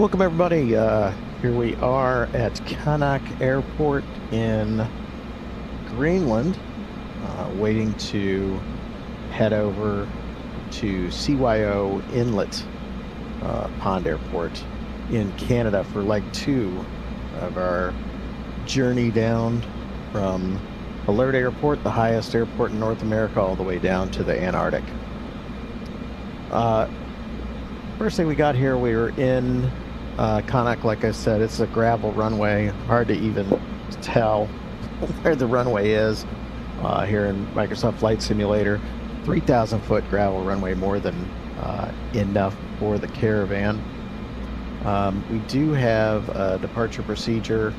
Welcome everybody. Here we are at Qaanaaq Airport in Greenland, waiting to head over to CYIO Inlet Pond Airport in Canada for leg 2 of our journey down from Alert Airport, the highest airport in North America, all the way down to the Antarctic. First thing we got here, we were in Qaanaaq. Like I said, it's a gravel runway. Hard to even tell where the runway is here in Microsoft Flight Simulator. 3,000 foot gravel runway, more than enough for the Caravan. We do have a departure procedure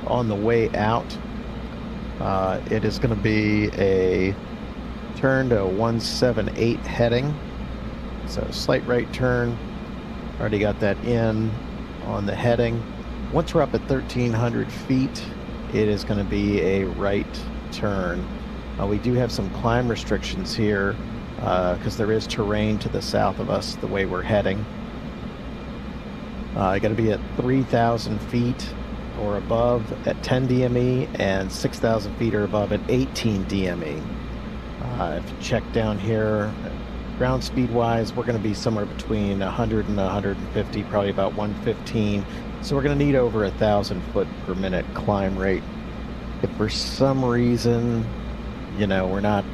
on the way out. It is going to be a turn to 178 heading. So slight right turn. Already got that in on the heading. Once we're up at 1,300 feet, it is going to be a right turn. We do have some climb restrictions here because there is terrain to the south of us the way we're heading. Got to be at 3,000 feet or above at 10 DME and 6,000 feet or above at 18 DME. If you check down here, ground speed wise, we're going to be somewhere between 100 and 150, probably about 115. So we're going to need over 1,000 foot per minute climb rate. If for some reason, we're not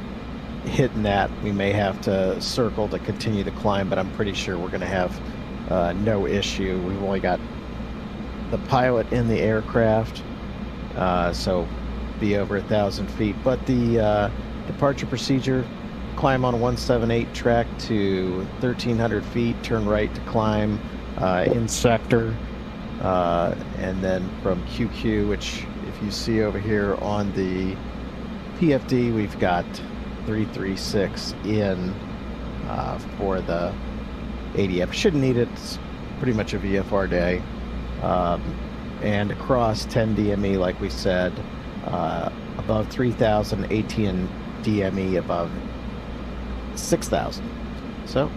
hitting that, we may have to circle to continue to climb, but I'm pretty sure we're going to have no issue. We've only got the pilot in the aircraft, so be over 1,000 feet. But the departure procedure: climb on a 178 track to 1,300 feet, turn right to climb in sector, and then from QQ, which if you see over here on the PFD, we've got 336 in for the ADF. Shouldn't need it. It's pretty much a VFR day. And across 10 DME, like we said, above 3,000, 18 DME above 6,000. So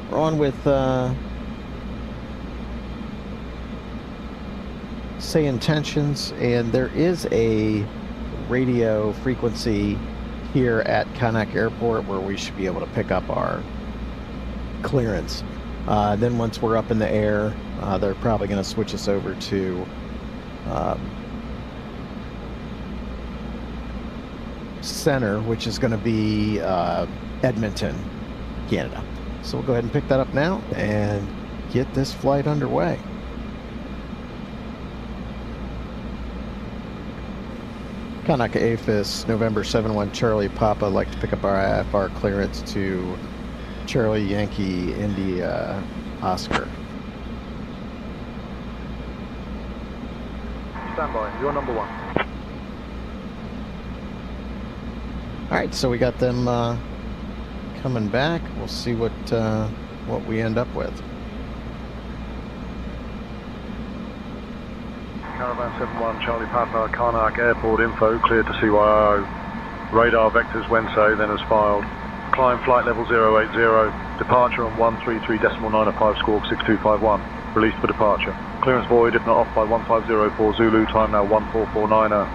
we're on with say intentions, and there is a radio frequency here at Qaanaaq Airport where we should be able to pick up our clearance. Then once we're up in the air, they're probably going to switch us over to center, which is going to be Edmonton, Canada. So we'll go ahead and pick that up now and get this flight underway. Qaanaaq AFIS, November 71 Charlie Papa. I'd like to pick up our IFR clearance to Charlie Yankee India Oscar. Stand by, you're number 1. Alright, so we got them coming back. We'll see what we end up with. Caravan 71 Charlie Papa, Qaanaaq Airport info, cleared to CYIO. Radar vectors Wednesday, then as filed. Climb flight level 080, departure on 133.905 squawk 6251, released for departure. Clearance void if not off by 1504 Zulu, time now 14490.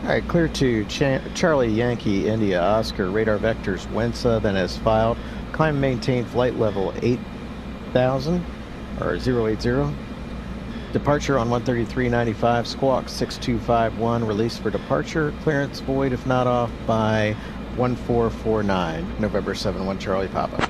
Alright, clear to Charlie Yankee India Oscar, radar vectors WENSA, then as filed. Climb and maintain flight level 8,000, or 080. Departure on 133.95, squawk 6251, release for departure. Clearance void if not off by 1449, November 71 Charlie Papa.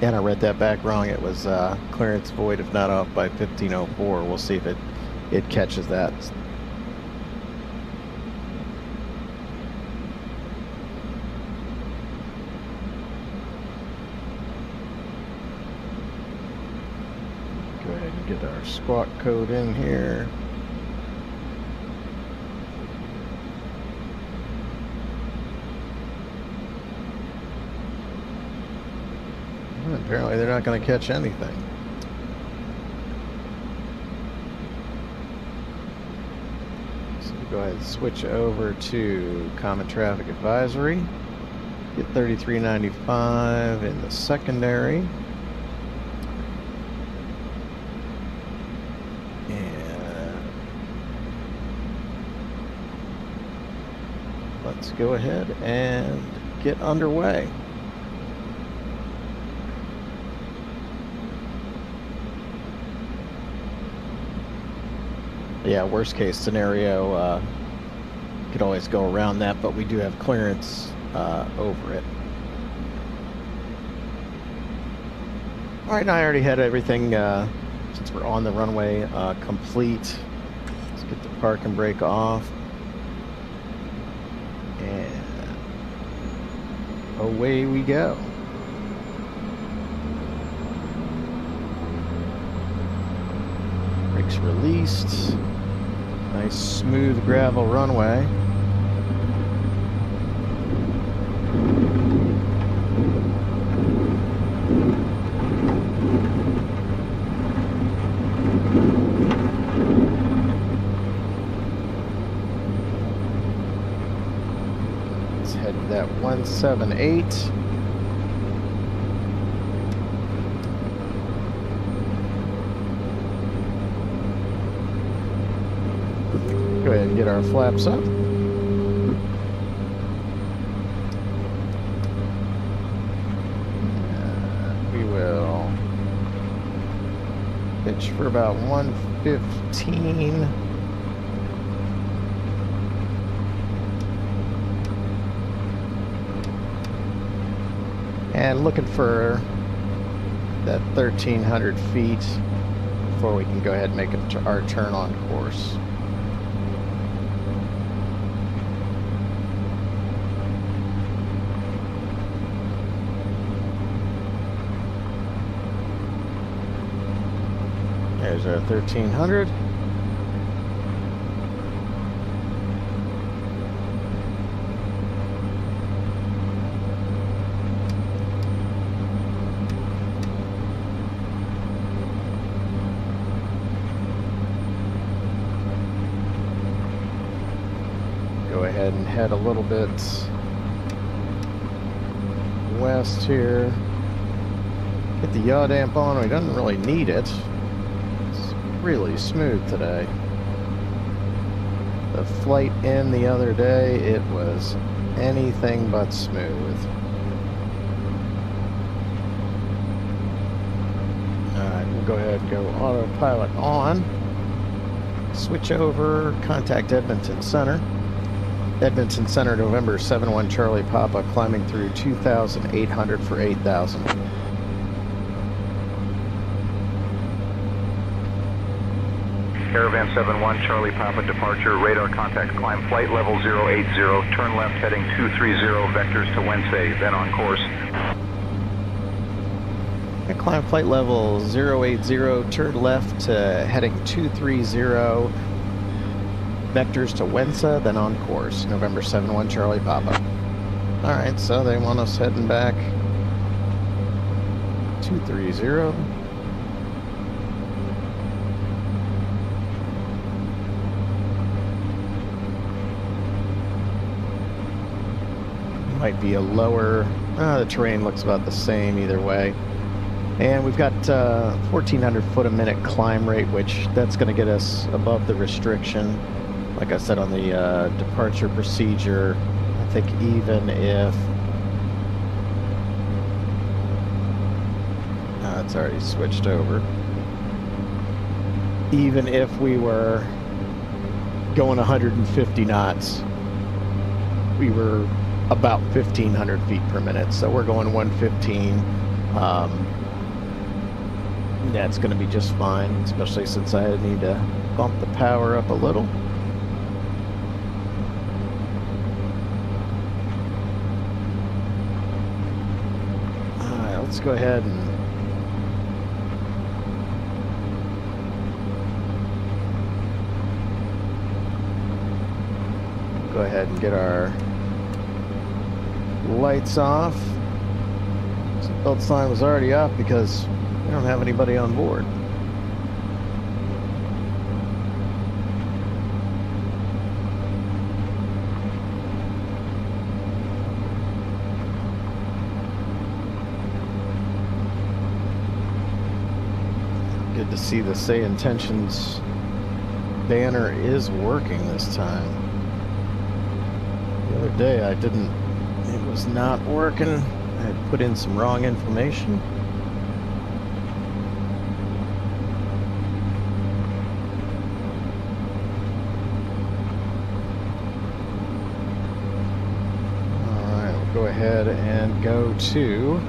And I read that back wrong. It was clearance void if not off by 1504. We'll see if it catches that. Go ahead and get our squawk code in here. Apparently they're not going to catch anything. So go ahead and switch over to Common Traffic Advisory. Get 3395 in the secondary. And let's go ahead and get underway. Yeah, worst case scenario, could always go around that, but we do have clearance over it. All right, and I already had everything, since we're on the runway, complete. Let's get the park and brake off. And away we go. Brakes released. Nice smooth gravel runway. Let's head to that 178. Go ahead and get our flaps up. We will pitch for about 115. And looking for that 1,300 feet before we can go ahead and make our turn on course. There's our 1,300. Go ahead and head a little bit west here. Get the yaw damp on. We don't really need it. Really smooth today. The flight in the other day, it was anything but smooth. Alright, we'll go ahead and go autopilot on. Switch over, contact Edmonton Center. Edmonton Center, November 71 Charlie Papa, climbing through 2,800 for 8,000. Caravan 71, Charlie Papa, departure, radar contact, climb flight level 080, turn left heading 230, vectors to Wednesday, then on course. And climb flight level 080, turn left to heading 230, vectors to Wednesday, then on course, November 71 Charlie Papa. Alright, so they want us heading back 230. Might be a lower, the terrain looks about the same either way. And we've got 1,400 foot a minute climb rate, which that's going to get us above the restriction. Like I said on the departure procedure, I think even if, it's already switched over. Even if we were going 150 knots, we were about 1,500 feet per minute, so we're going 115. That's going to be just fine, especially since I need to bump the power up a little. Alright, let's go ahead and get our lights off. Seatbelt sign was already up because we don't have anybody on board. to see the Say Intentions banner is working this time. The other day I didn't, it was not working. I had put in some wrong information. Alright, we'll go ahead and go to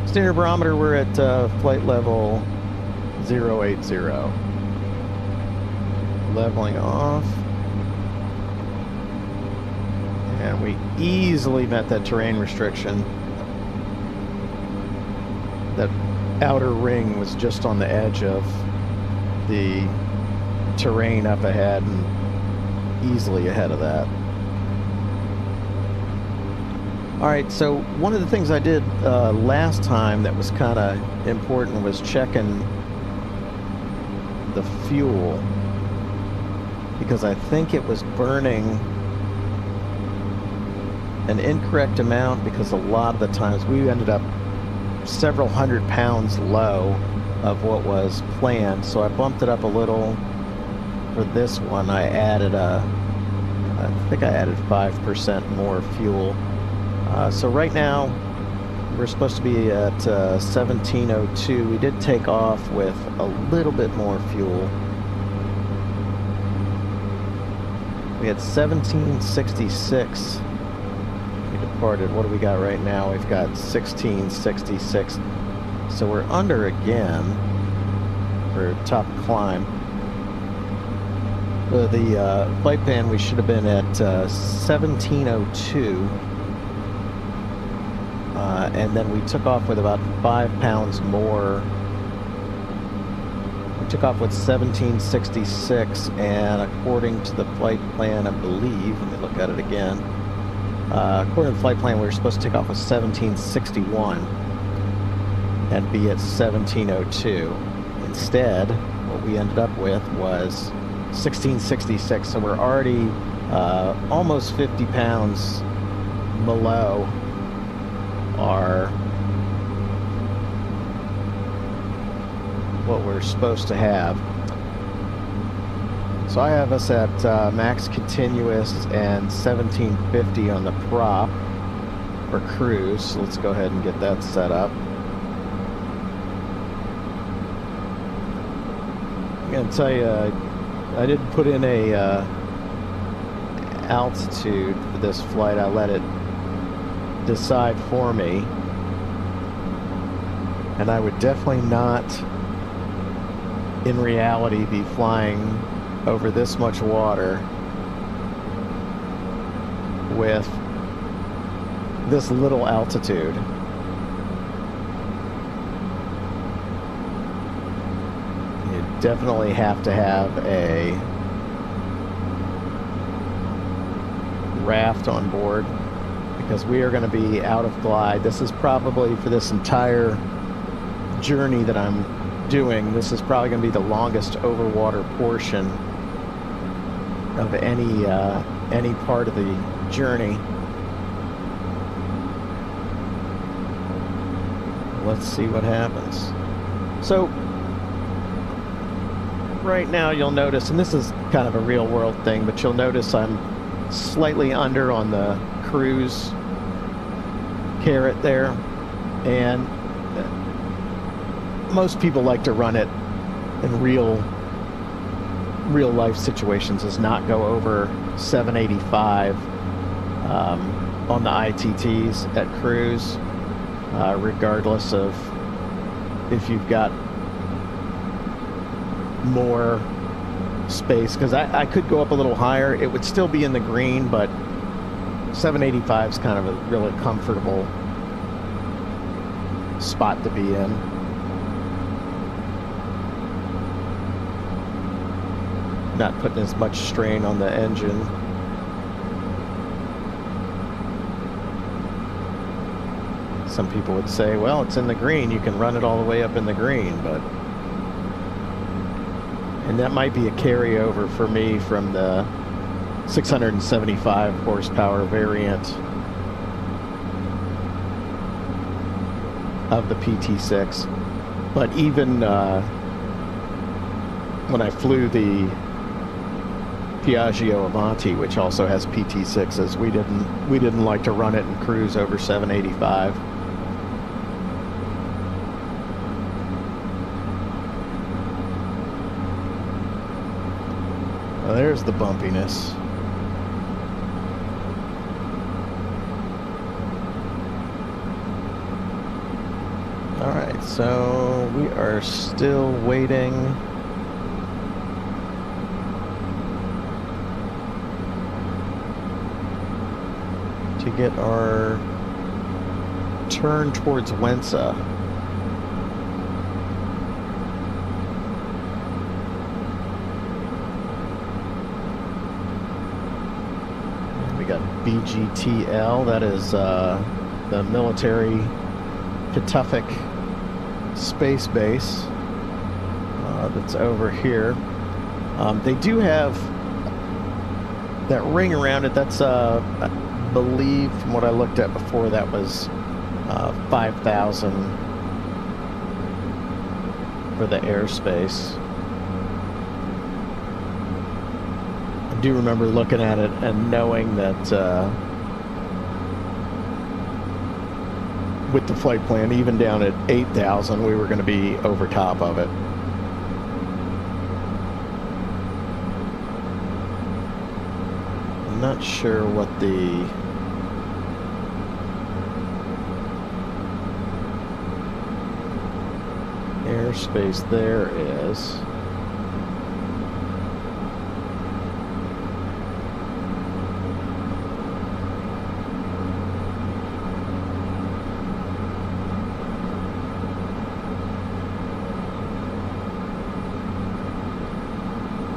standard barometer, we're at flight level 080. Leveling off. And we easily met that terrain restriction. That outer ring was just on the edge of the terrain up ahead and easily ahead of that. Alright, so one of the things I did last time that was kind of important was checking the fuel, because I think it was burning an incorrect amount, because a lot of the times we ended up several hundred pounds low of what was planned, so I bumped it up a little. For this one I added I think I added 5% more fuel. So right now we're supposed to be at 1702. We did take off with a little bit more fuel. We had 1766. We departed. What do we got right now? We've got 1666. So we're under again for top climb. The flight plan, we should have been at 1702. And then we took off with about 5 pounds more. We took off with 1766, and according to the flight plan, I believe, let me look at it again. According to the flight plan, we were supposed to take off with 1761 and be at 1702. Instead, what we ended up with was 1666, so we're already almost 50 pounds below are what we're supposed to have. So I have us at max continuous and 1750 on the prop for cruise. So let's go ahead and get that set up. I'm gonna tell you, I didn't put in a altitude for this flight. I let it decide for me, and I would definitely not in reality be flying over this much water with this little altitude. You definitely have to have a raft on board, because we are going to be out of glide. This is probably, for this entire journey that I'm doing, this is probably going to be the longest overwater portion of any part of the journey. Let's see what happens. So right now you'll notice, and this is kind of a real world thing, but you'll notice I'm slightly under on the cruise carrot there, and most people like to run it in real life situations is not go over 785 on the ITTs at cruise, regardless of if you've got more space, because I could go up a little higher. It would still be in the green, but 785 is kind of a really comfortable spot to be in. Not putting as much strain on the engine. Some people would say, well, it's in the green, you can run it all the way up in the green, but... And that might be a carryover for me from the 675 horsepower variant of the PT6. But even when I flew the Piaggio Avanti, which also has PT6s, we didn't like to run it and cruise over 785. Well, there's the bumpiness. All right, so we are still waiting. To get our turn towards Wensa. We got BGTL, that is the military Pituffik space base that's over here. They do have that ring around it. That's I believe, from what I looked at before, that was 5,000 for the airspace. I do remember looking at it and knowing that with the flight plan, even down at 8,000, we were going to be over top of it. I'm not sure what the airspace there is.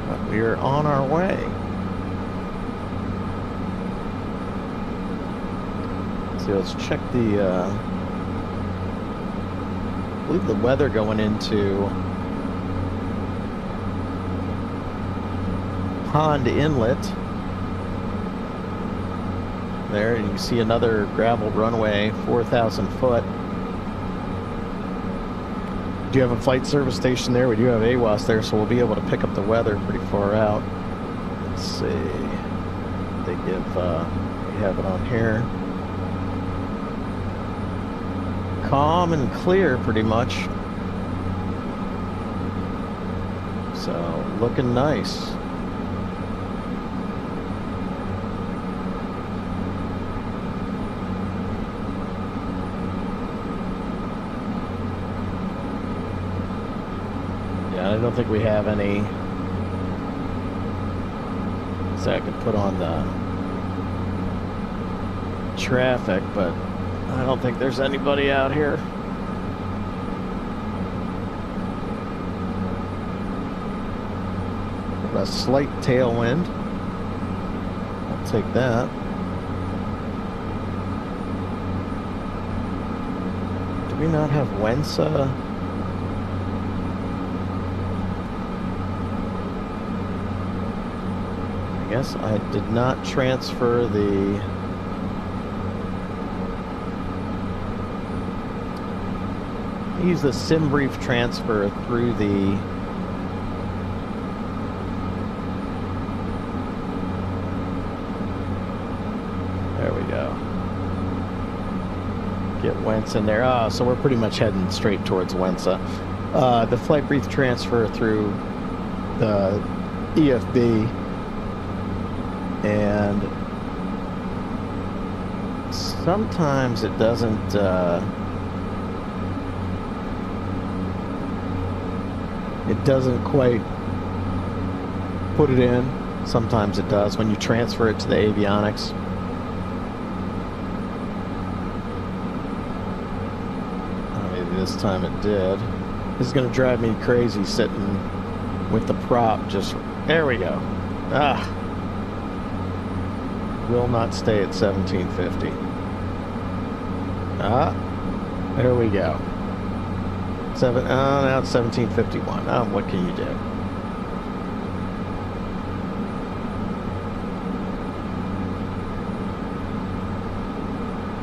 But we're on our way. So let's check the I believe the weather going into Pond Inlet. There, you can see another gravel runway, 4,000 foot. Do you have a flight service station there? We do have AWAS there, so we'll be able to pick up the weather pretty far out. Let's see. They give, we have it on here. Calm and clear, pretty much. So, looking nice. Yeah, I don't think we have any. So I could put on the traffic, but I don't think there's anybody out here. A slight tailwind. I'll take that. Do we not have Wensa? I guess I did not transfer the... use the sim brief transfer through the there we go. Get Wensa in there. Oh, so we're pretty much heading straight towards Wensa. The flight brief transfer through the EFB, and sometimes it doesn't quite put it in. Sometimes it does when you transfer it to the avionics. this time it did. This is going to drive me crazy sitting with the prop just... There we go. Ah. Will not stay at 1750. Ah. There we go. Now it's 1751. What can you do?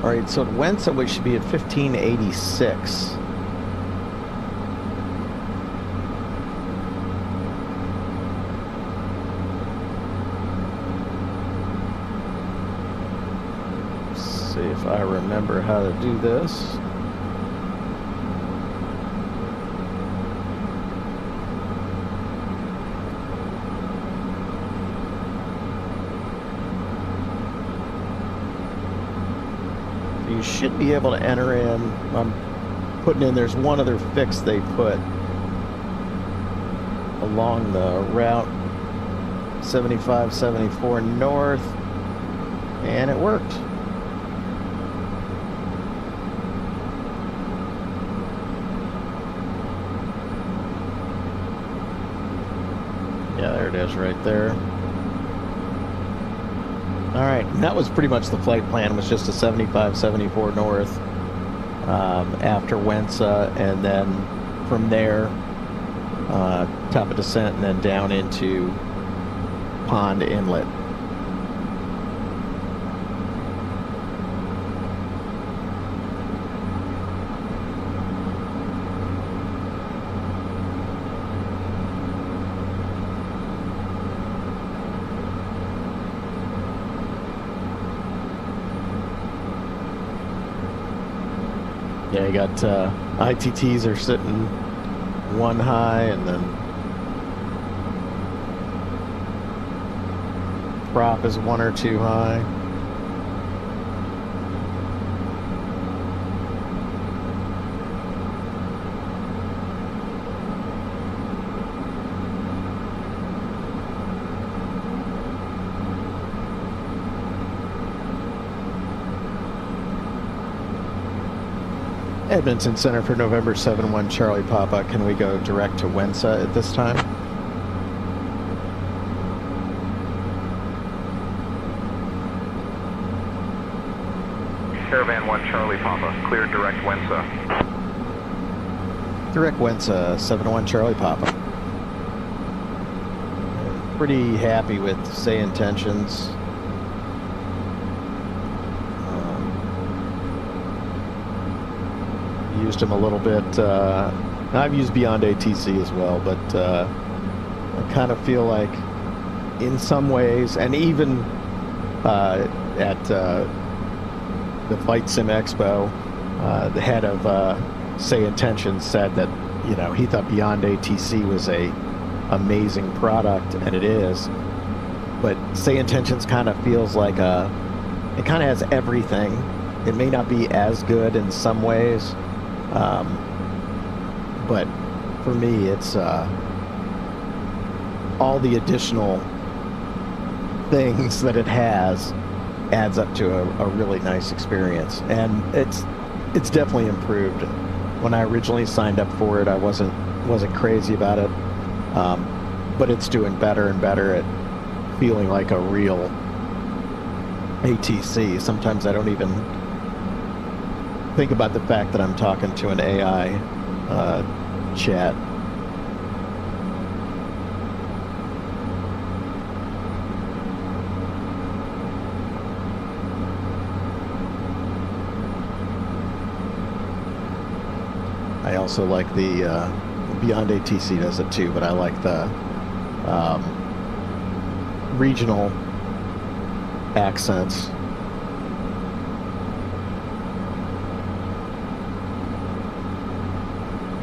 All right, so at Wensa we should be at 1586. Let's see if I remember how to do this. You should be able to enter in. I'm putting in, there's one other fix they put along the route 7574 north, and it worked. Yeah, there it is right there. All right, and that was pretty much the flight plan, was just a 7574 north after Wensa, and then from there, top of descent, and then down into Pond Inlet. Yeah, you got ITTs are sitting one high, and then prop is one or two high. Edmonton Center for November 7-1 Charlie Papa. Can we go direct to Wensa at this time? Caravan 1 Charlie Papa, clear direct Wensa. Direct Wensa, 7-1 Charlie Papa. Pretty happy with say intentions. Used them a little bit. I've used Beyond ATC as well, but I kind of feel like in some ways, and even at the VATSIM Expo, the head of Say Intentions said that, you know, he thought Beyond ATC was a amazing product, and it is, but Say Intentions kind of feels like it kind of has everything. It may not be as good in some ways, but for me, it's all the additional things that it has adds up to a really nice experience, and it's definitely improved. When I originally signed up for it, I wasn't crazy about it, but it's doing better and better at feeling like a real ATC. Sometimes I don't even think about the fact that I'm talking to an AI chat. I also like the Beyond ATC does it too, but I like the regional accents.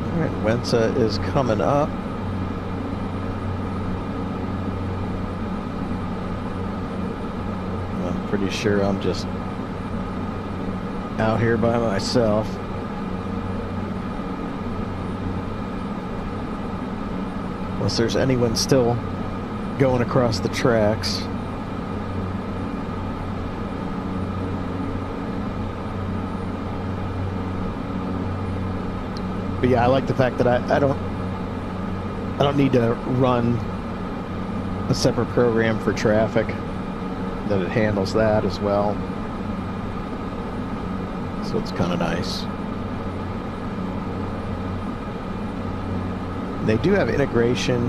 All right, Wensa is coming up. I'm pretty sure I'm just out here by myself. Unless there's anyone still going across the tracks. But yeah, I like the fact that I don't need to run a separate program for traffic, that it handles that as well. So it's kind of nice. They do have integration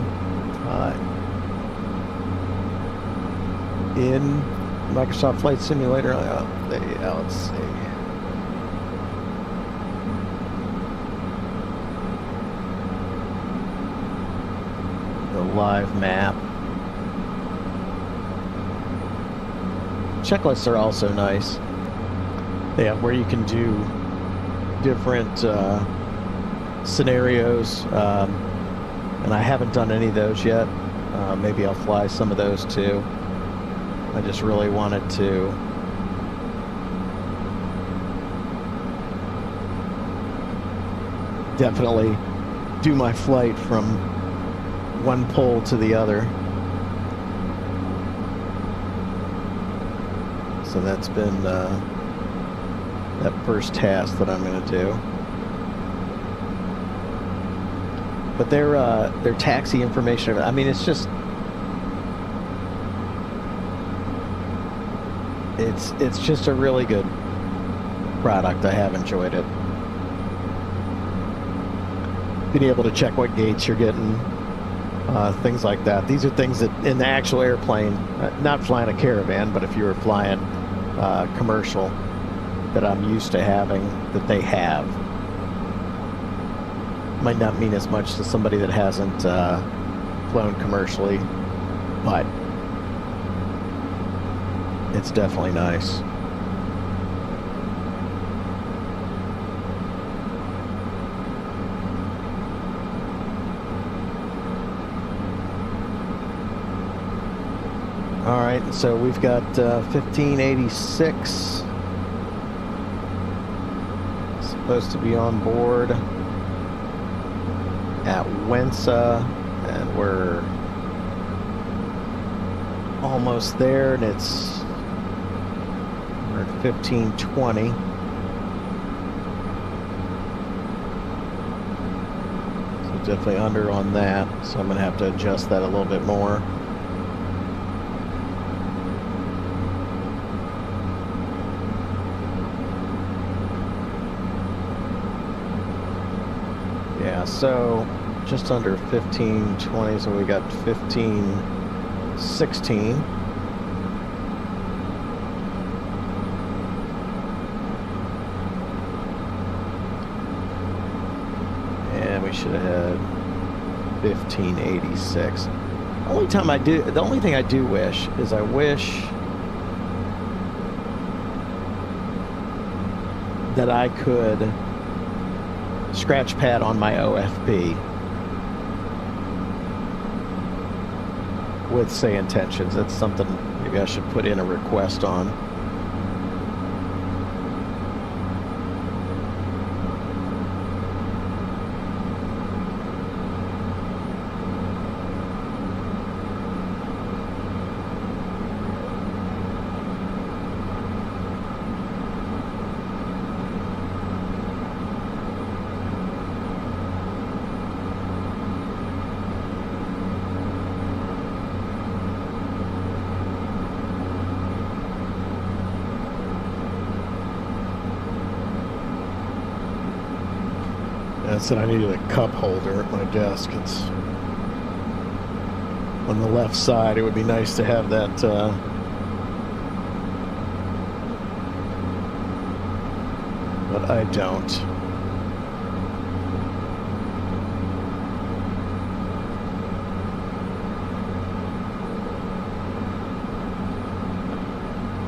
in Microsoft Flight Simulator. Let's see. The live map. Checklists are also nice. They have where you can do different scenarios, and I haven't done any of those yet. Maybe I'll fly some of those too. I just really wanted to definitely do my flight from one pole to the other. So that's been that first task that I'm going to do. But their taxi information, I mean, it's just it's just a really good product. I have enjoyed it. Being able to check what gates you're getting, things like that. These are things that in the actual airplane, not flying a Caravan, but if you were flying commercial, that I'm used to having, that they have. Might not mean as much to somebody that hasn't flown commercially, but it's definitely nice. All right, so we've got 1586 supposed to be on board at Wensa, and we're almost there, and we're at 1520. So definitely under on that, so I'm gonna have to adjust that a little bit more. Yeah, so just under 1520, so we got 1516. And we should have had 1586. The only thing I do wish is I wish that I could scratch pad on my OFB with say intentions. That's something maybe I should put in a request on. I said I needed a cup holder at my desk. It's on the left side. It would be nice to have that but I don't.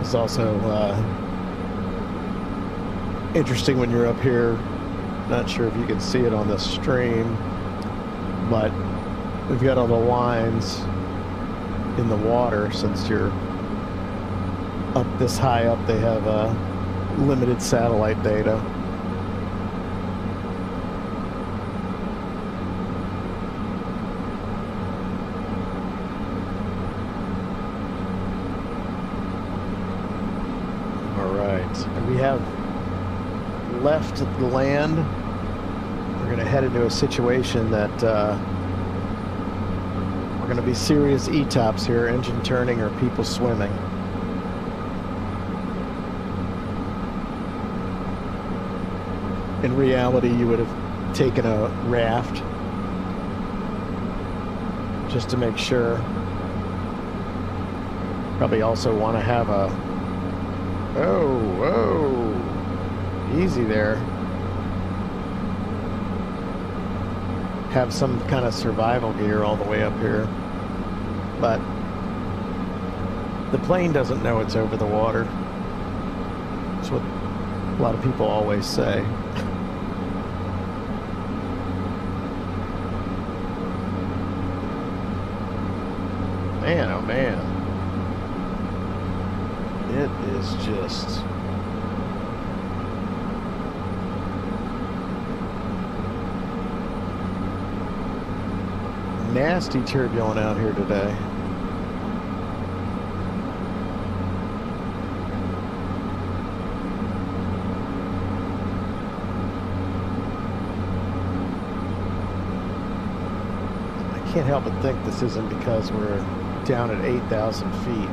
It's also interesting when you're up here. Not sure if you can see it on the stream, but we've got all the lines in the water. Since you're up this high up, they have limited satellite data. All right, and we have left the land. We're going to head into a situation that we're going to be serious ETOPS here, engine turning or people swimming. In reality, you would have taken a raft just to make sure. Probably also want to have a... Oh, easy there. Have some kind of survival gear all the way up here. But the plane doesn't know it's over the water. That's what a lot of people always say. Man, oh man. It is just... nasty turbulent out here today. I can't help but think this isn't because we're down at 8,000 feet.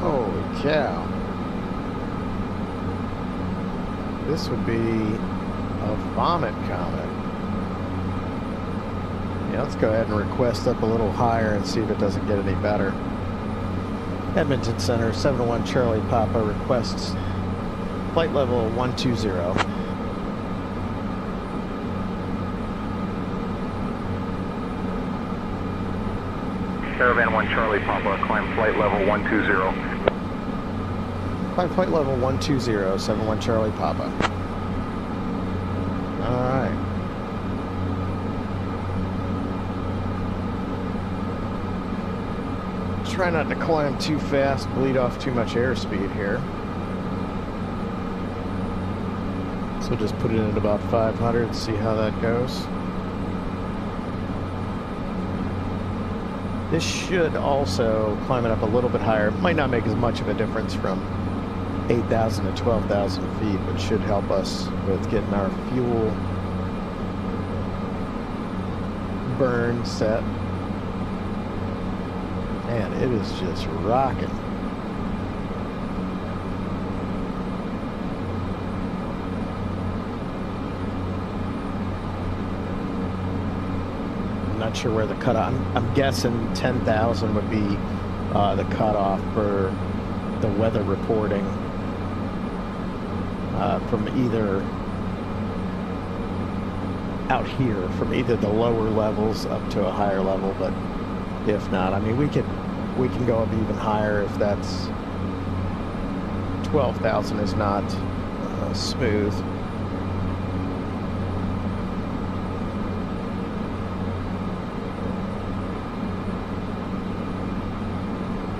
Holy cow. This would be a vomit comet. Yeah, let's go ahead and request up a little higher and see if it doesn't get any better. Edmonton Center, 71 Charlie Papa requests flight level 120. Caravan 1 Charlie Papa, climb flight level 120. Climb flight level 120, 71 Charlie Papa. Alright. Try not to climb too fast, bleed off too much airspeed here. So just put it in at about 500, see how that goes. This should also climb it up a little bit higher. It might not make as much of a difference from 8,000 to 12,000 feet, but should help us with getting our fuel burn set. Man, it is just rocking. I'm not sure where the cutoff. I'm guessing 10,000 would be the cutoff for the weather reporting from either out here, from either the lower levels up to a higher level. But if not, I mean, we can go up even higher if that's 12,000 is not smooth.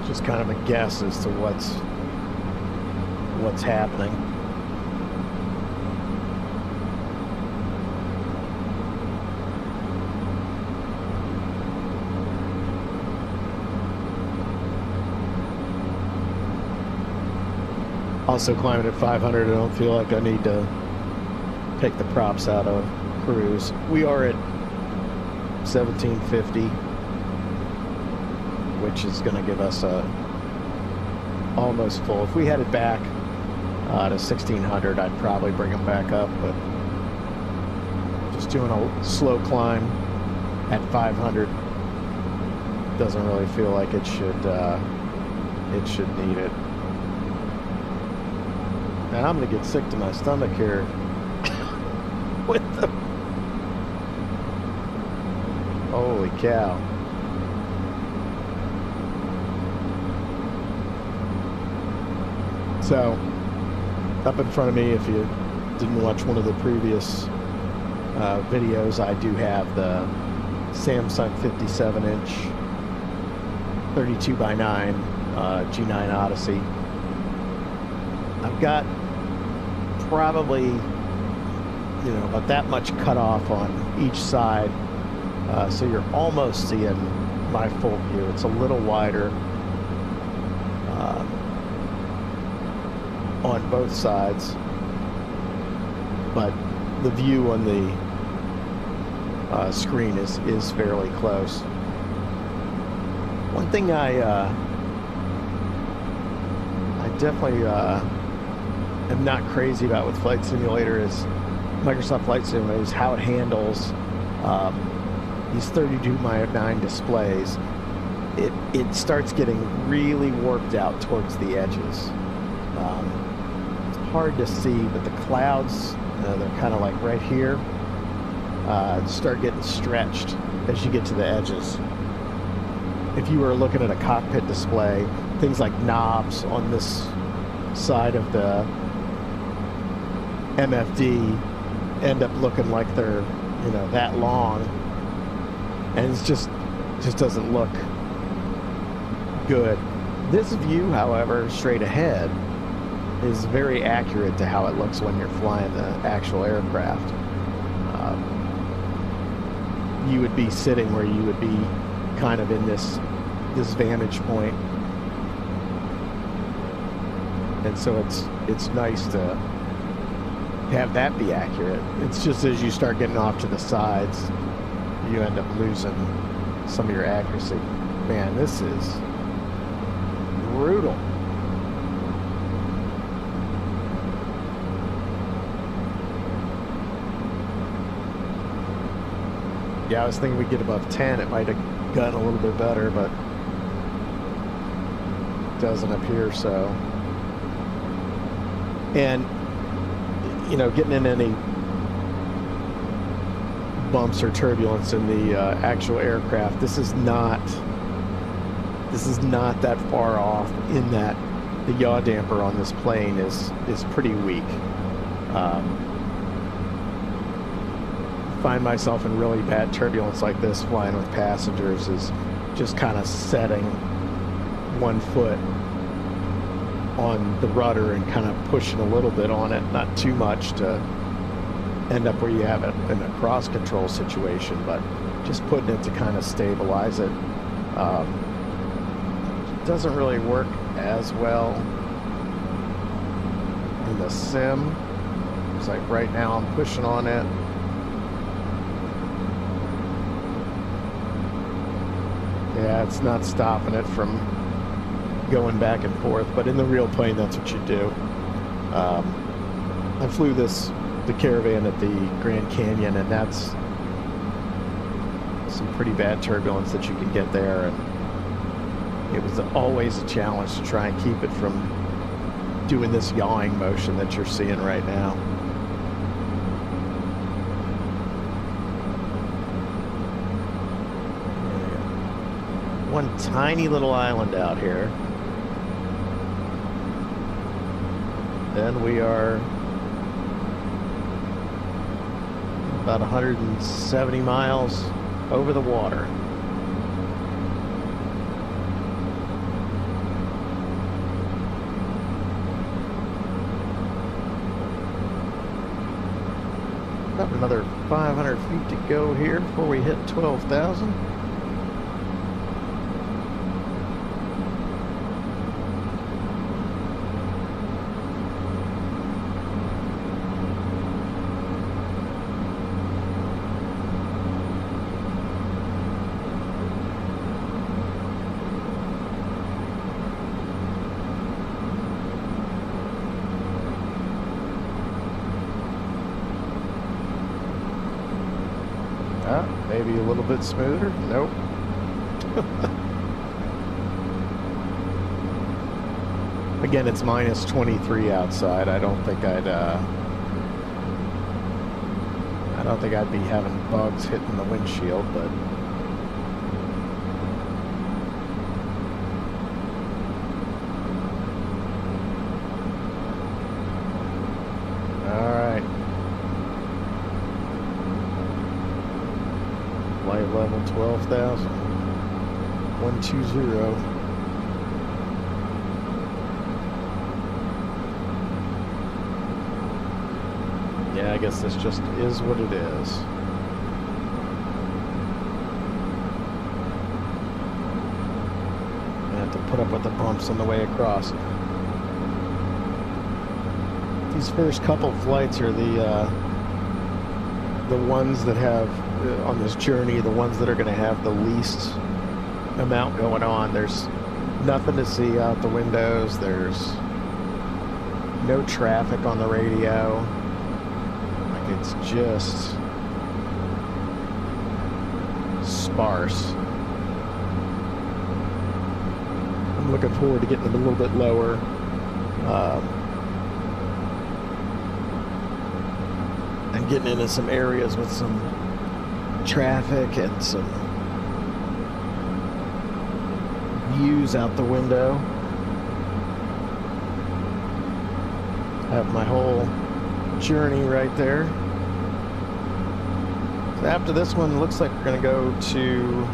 Just kind of a guess as to what's happening. Also climbing at 500, I don't feel like I need to take the props out of cruise. We are at 1750, which is going to give us a almost full. If we headed back to 1600, I'd probably bring them back up, but just doing a slow climb at 500 doesn't really feel like it should need it. And I'm gonna get sick to my stomach here with the... Holy cow. So, up in front of me, if you didn't watch one of the previous videos, I do have the Samsung 57-inch 32x9 G9 Odyssey. I've got probably, about that much cutoff on each side, so you're almost seeing my full view. It's a little wider on both sides, but the view on the screen is fairly close. One thing I definitely am not crazy about with Flight Simulator is Microsoft Flight Simulator is how it handles these 32:9 displays. It starts getting really warped out towards the edges. It's hard to see, but the clouds, they're kind of like right here, start getting stretched as you get to the edges. If you were looking at a cockpit display, things like knobs on this side of the MFD end up looking like they're, that long, and it just doesn't look good. This view, however, straight ahead is very accurate to how it looks when you're flying the actual aircraft. You would be sitting where you would be kind of in this vantage point, and so it's nice to have that be accurate. It's just as you start getting off to the sides, you end up losing some of your accuracy. Man, this is brutal. Yeah, I was thinking we'd get above 10. It might have gotten a little bit better, but it doesn't appear so. And, getting in any bumps or turbulence in the actual aircraft, this is not that far off, in that the yaw damper on this plane is pretty weak. Find myself in really bad turbulence like this flying with passengers, is just kind of setting one foot on the rudder and kind of pushing a little bit on it, not too much to end up where you have it in a cross control situation, but just putting it to kind of stabilize it. Doesn't really work as well in the sim. It's like right now I'm pushing on it. Yeah, it's not stopping it from going back and forth, but in the real plane, that's what you do. I flew the Caravan at the Grand Canyon, and that's some pretty bad turbulence that you can get there, and it was always a challenge to try and keep it from doing this yawing motion that you're seeing right now. One tiny little island out here. Then we are about 170 miles over the water. About another 500 feet to go here before we hit 12,000. Maybe a little bit smoother. Nope. Again, it's minus 23 outside. I don't think I'd be having bugs hitting the windshield, but flight level 12,000. 120. Yeah, I guess this just is what it is. I have to put up with the bumps on the way across. These first couple flights are the the ones that have, on this journey, the ones that are going to have the least amount going on. There's nothing to see out the windows. There's no traffic on the radio. Like, it's just sparse. I'm looking forward to getting them a little bit lower. And getting into some areas with some traffic and some views out the window. I have my whole journey right there. So after this one, looks like we're going to go to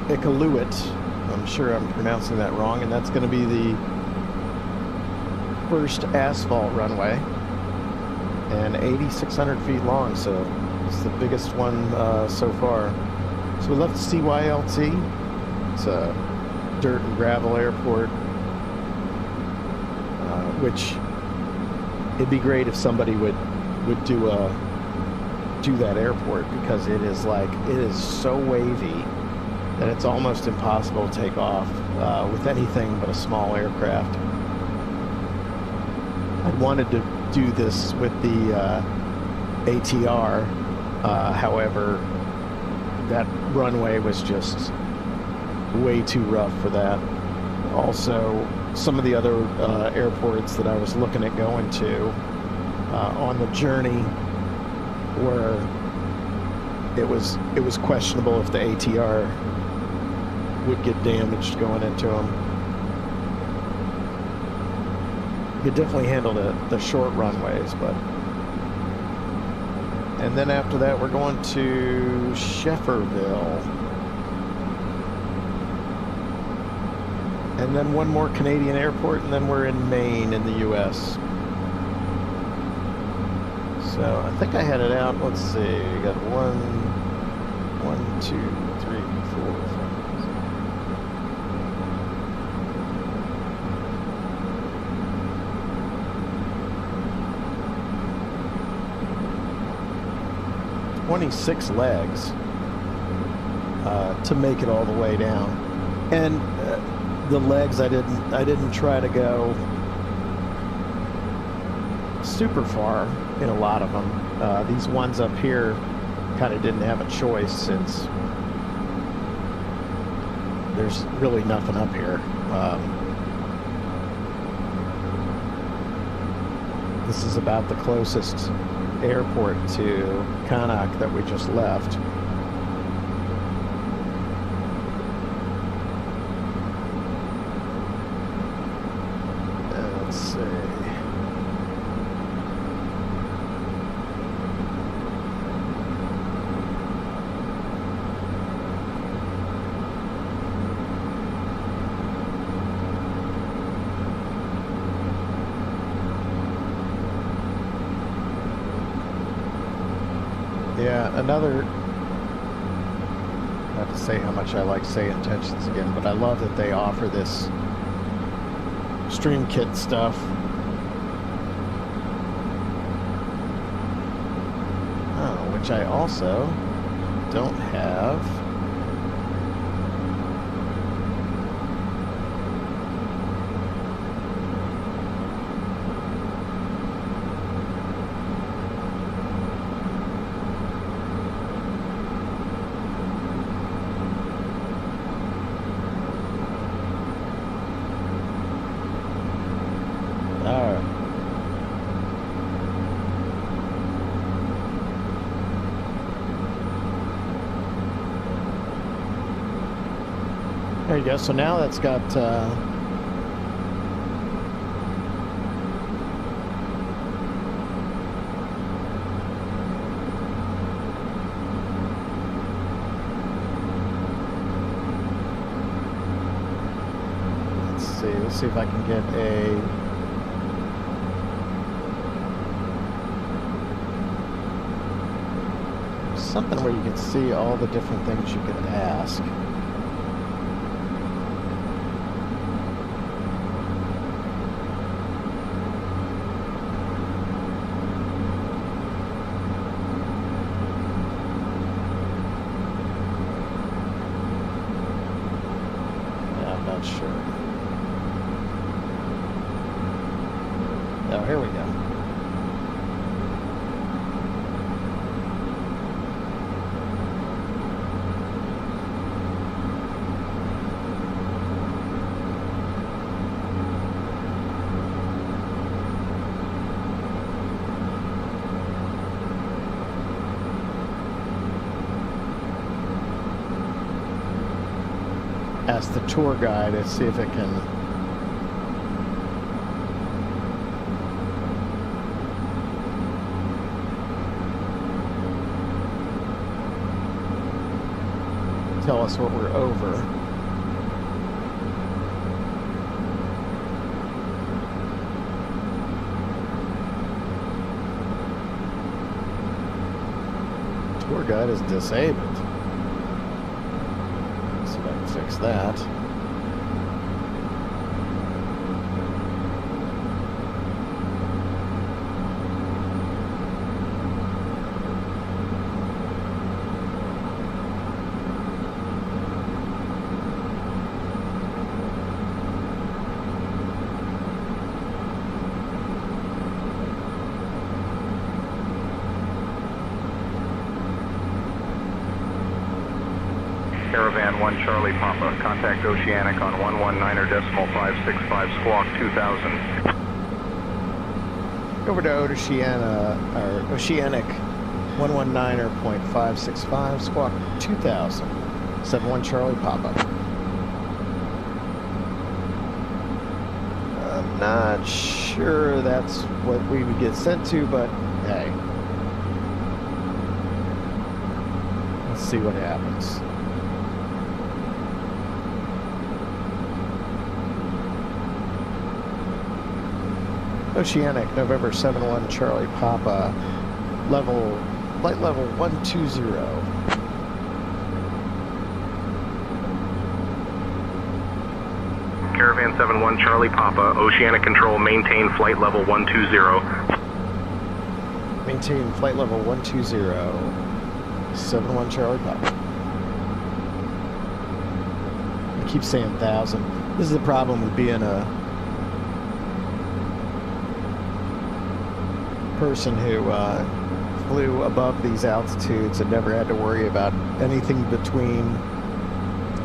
Iqaluit. I'm sure I'm pronouncing that wrong, and that's going to be the first asphalt runway, and 8,600 feet long, so it's the biggest one so far. So we left CYLT. It's a dirt and gravel airport, which it'd be great if somebody would do that airport, because it is so wavy that it's almost impossible to take off with anything but a small aircraft. I wanted to do this with the ATR, however, that runway was just way too rough for that. Also, some of the other airports that I was looking at going to on the journey where it was questionable if the ATR would get damaged going into them. You could definitely handle the short runways, but. And then after that, we're going to Shefferville. And then one more Canadian airport, and then we're in Maine in the US. So I think I had it out. Let's see. We got 1, 2, 3, 4, 5. 26 legs to make it all the way down, and the legs I didn't try to go super far in a lot of them. These ones up here kind of didn't have a choice, since there's really nothing up here. This is about the closest airport to Kanak that we just left. Let's see. Yeah, another, not to say how much I like Say Intentions again, but I love that they offer this stream kit stuff. Oh, which I also don't have. There you go. So now that's got let's see if I can get something where you can see all the different things you could ask. Oh, here we go. Ask the tour guide to see if it can tell us what we're over. Tour guide is disabled. See if I can fix that. Caravan 1 Charlie Papa, contact Oceanic on 119.565 squawk 2000. Over to Oceanic 119.565 squawk 2000. 71 Charlie Papa. I'm not sure that's what we would get sent to, but hey. Let's see what happens. Oceanic, November 71 Charlie Papa, flight level 120. Caravan 71 Charlie Papa, Oceanic Control, maintain flight level 120. Maintain flight level 120. 71 Charlie Papa. I keep saying 1,000. This is the problem with being a person who flew above these altitudes and never had to worry about anything between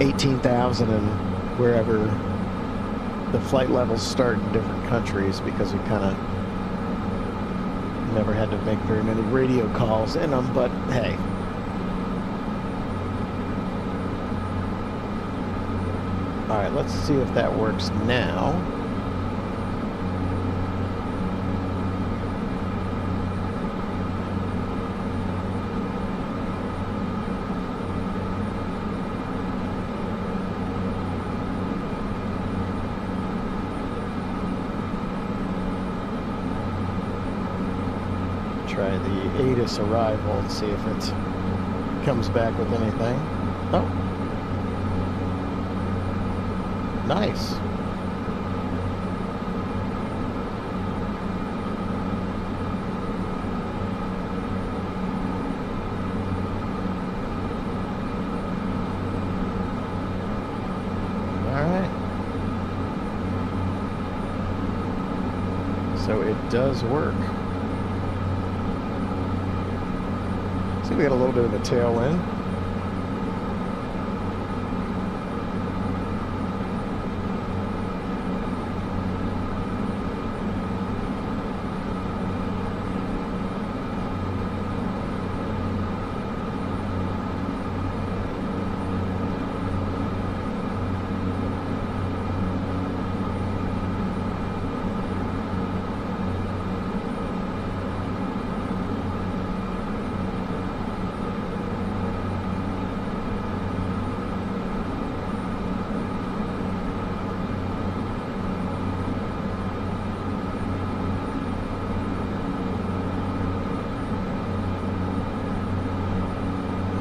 18,000 and wherever the flight levels start in different countries, because we kind of never had to make very many radio calls in them, but hey. Alright, let's see if that works now. Try the ATIS arrival and see if it comes back with anything. Oh. Nice. All right. So it does work. See, we got a little bit of a tailwind.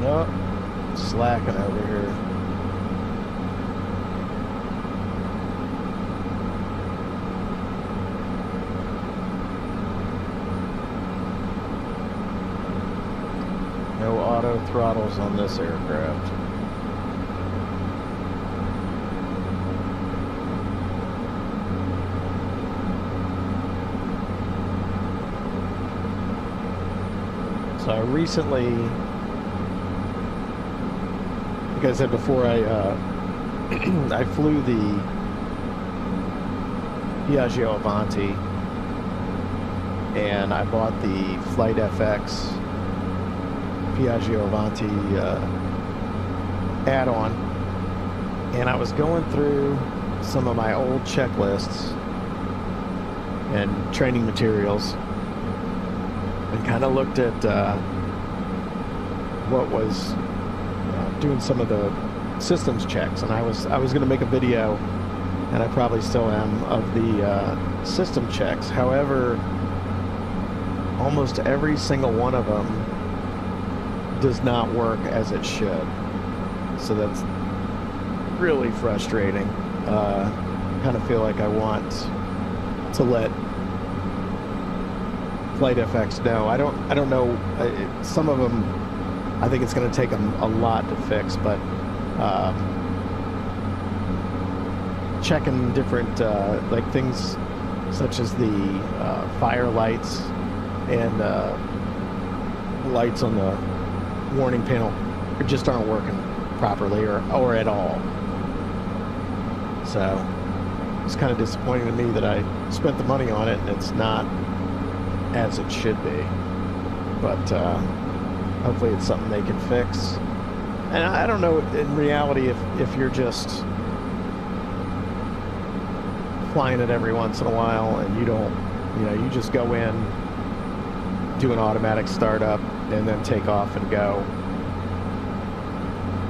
Nope, slacking over here. No auto throttles on this aircraft. So I recently, like I said before, I flew the Piaggio Avanti, and I bought the Flight FX Piaggio Avanti add-on, and I was going through some of my old checklists and training materials and kind of looked at what was doing some of the systems checks, and I was going to make a video, and I probably still am, of the system checks. However, almost every single one of them does not work as it should, so that's really frustrating. Kind of feel like I want to let Flight FX know. I don't know. Some of them, I think it's going to take them a lot to fix, but checking different like things such as the fire lights and lights on the warning panel just aren't working properly or at all. So it's kind of disappointing to me that I spent the money on it and it's not as it should be. But hopefully it's something they can fix. And I don't know in reality if you're just flying it every once in a while and you don't, you just go in, do an automatic startup, and then take off and go.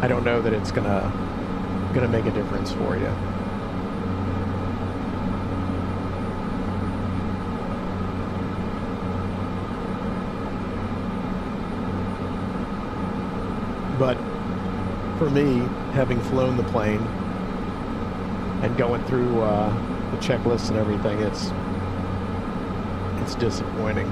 I don't know that it's gonna make a difference for you. But for me, having flown the plane and going through the checklists and everything, it's disappointing.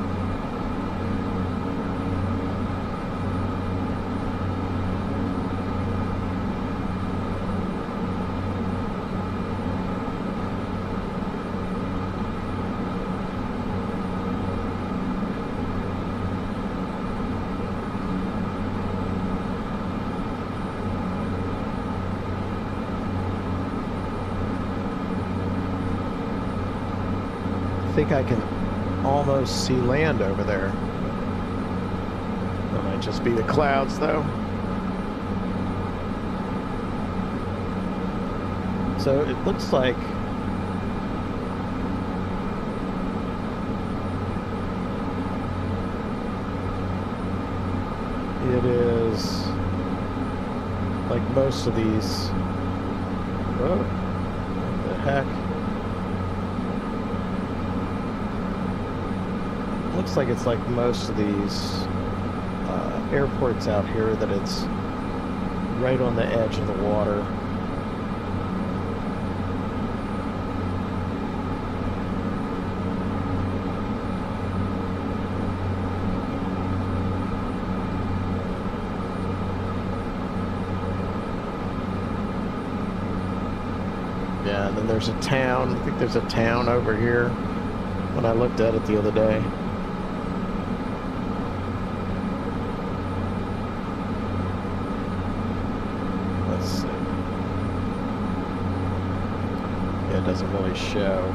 I think I can almost see land over there. That might just be the clouds, though. So it looks like it is like most of these. Whoa, what the heck? Looks like it's like most of these airports out here, that it's right on the edge of the water. Yeah, and then there's a town. I think there's a town over here when I looked at it the other day. It doesn't really show.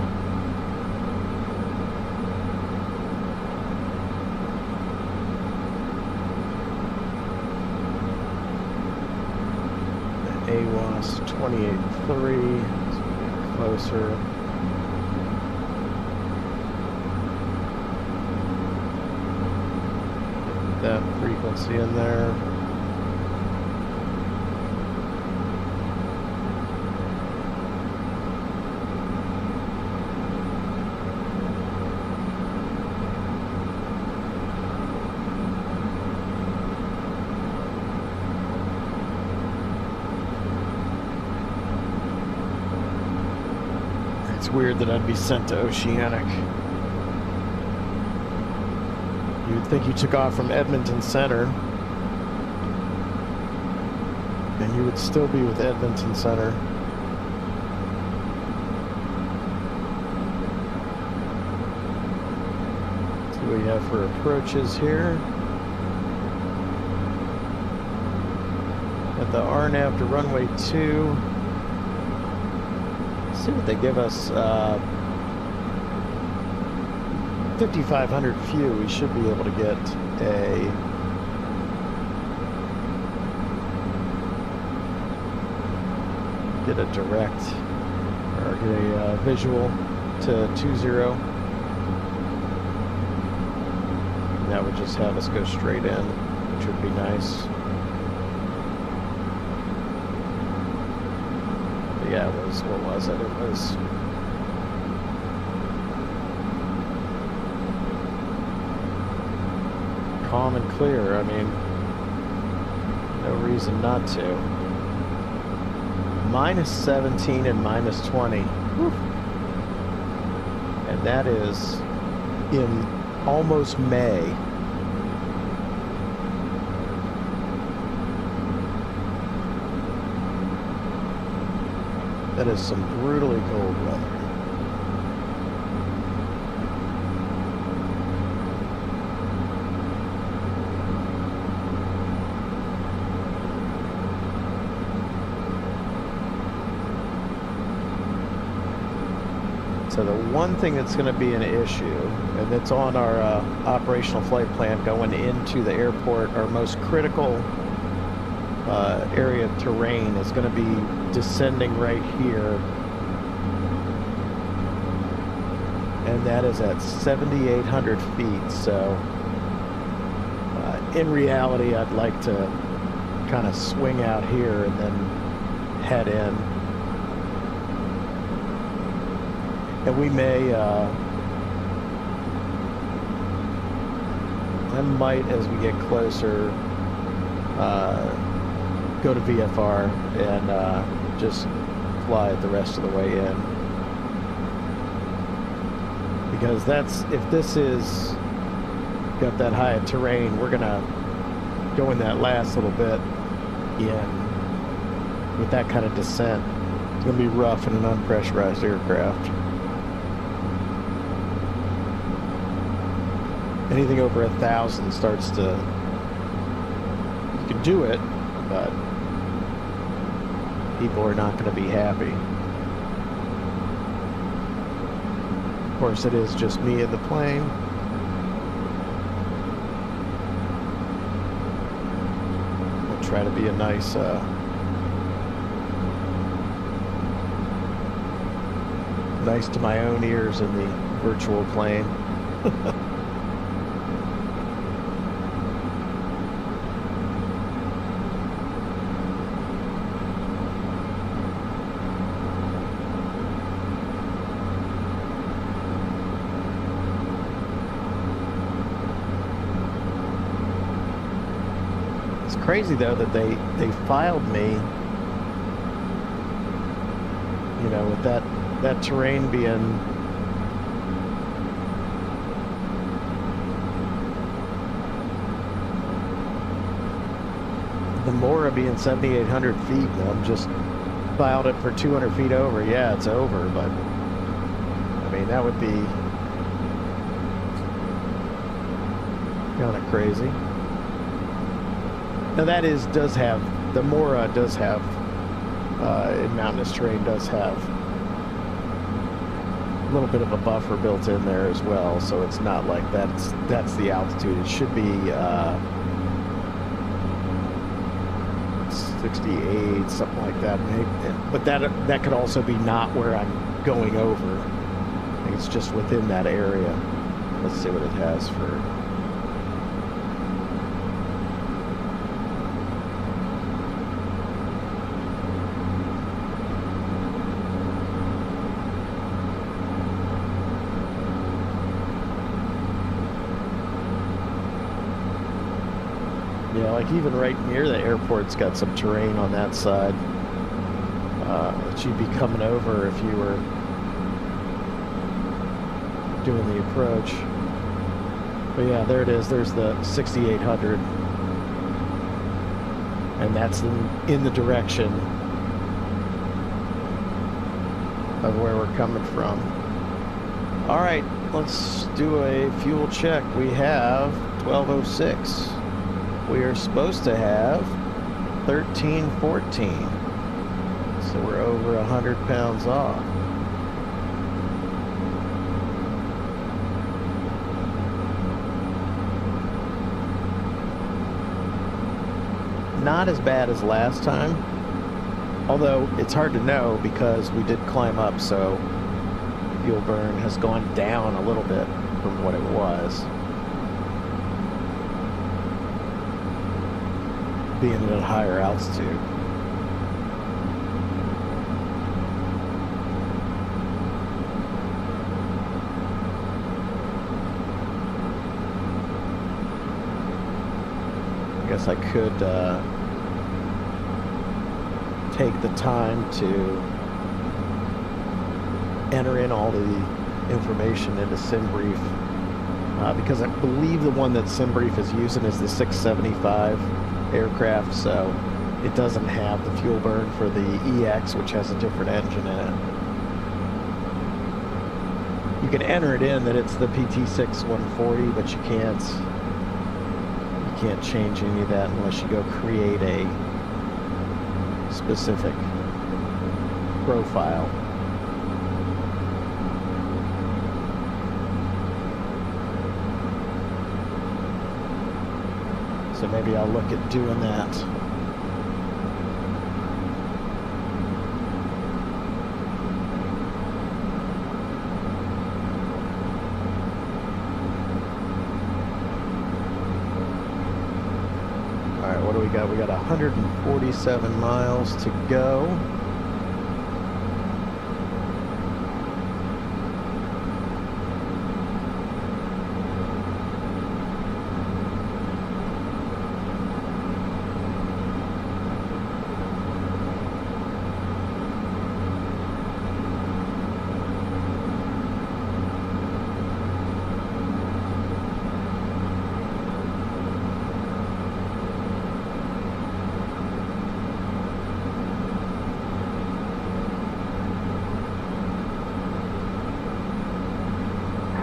AWAS 28.3, let's get closer. Get that frequency in there. It's weird that I'd be sent to Oceanic. You'd think you took off from Edmonton Center, and you would still be with Edmonton Center. See what we have for approaches here. the RNAV to runway 2. Let's see what they give us. 5,500 feet. We should be able to get a direct or get a visual to 20. And that would just have us go straight in, which would be nice. But yeah, it was, what was it? It was calm and clear. I mean, no reason not to. -17 and -20. Whew. And that is in almost May. That is some brutally cold weather. So the one thing that's going to be an issue, and it's on our operational flight plan going into the airport, our most critical area of terrain is going to be descending right here. And that is at 7,800 feet. So in reality, I'd like to kind of swing out here and then head in. And we may, I might, as we get closer, go to VFR and just fly it the rest of the way in. Because that's, if this is got that high of terrain, we're gonna go in that last little bit in with that kind of descent. It's gonna be rough in an unpressurized aircraft. Anything over 1,000 starts to, you can do it, but people are not going to be happy. Of course, it is just me in the plane. I'll try to be a nice, nice to my own ears in the virtual plane. Crazy though that they filed me, you know, with that terrain being the Mora being 7,800 feet, and I'm just filed it for 200 feet over. Yeah, it's over, but I mean that would be kind of crazy. Now that does have, the Mora does have, in mountainous terrain does have a little bit of a buffer built in there as well, so it's not like that's the altitude. It should be 68, something like that. But that could also be not where I'm going over. I think it's just within that area. Let's see what it has for. Yeah, like even right near the airport's got some terrain on that side that you'd be coming over if you were doing the approach. But yeah, there it is. There's the 6,800. And that's in the direction of where we're coming from. All right, let's do a fuel check. We have 1206. We are supposed to have 1314. So we're over 100 pounds off. Not as bad as last time, although it's hard to know because we did climb up, so fuel burn has gone down a little bit from what it was, being at a higher altitude. I guess I could take the time to enter in all the information into SimBrief, because I believe the one that SimBrief is using is the 675 aircraft, so it doesn't have the fuel burn for the EX, which has a different engine in it. You can enter it in that it's the PT6 140, but you can't change any of that unless you go create a specific profile. So maybe I'll look at doing that. All right, what do we got? We got 147 miles to go.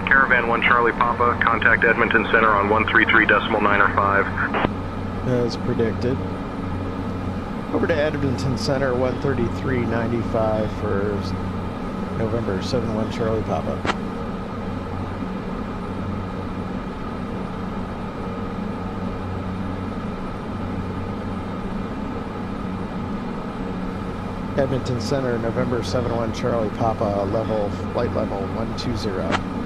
Caravan 1 Charlie Papa, contact Edmonton Center on 133.905. As predicted. Over to Edmonton Center, 133.95 for November 71 Charlie Papa. Edmonton Center, November 71 Charlie Papa, flight level 120.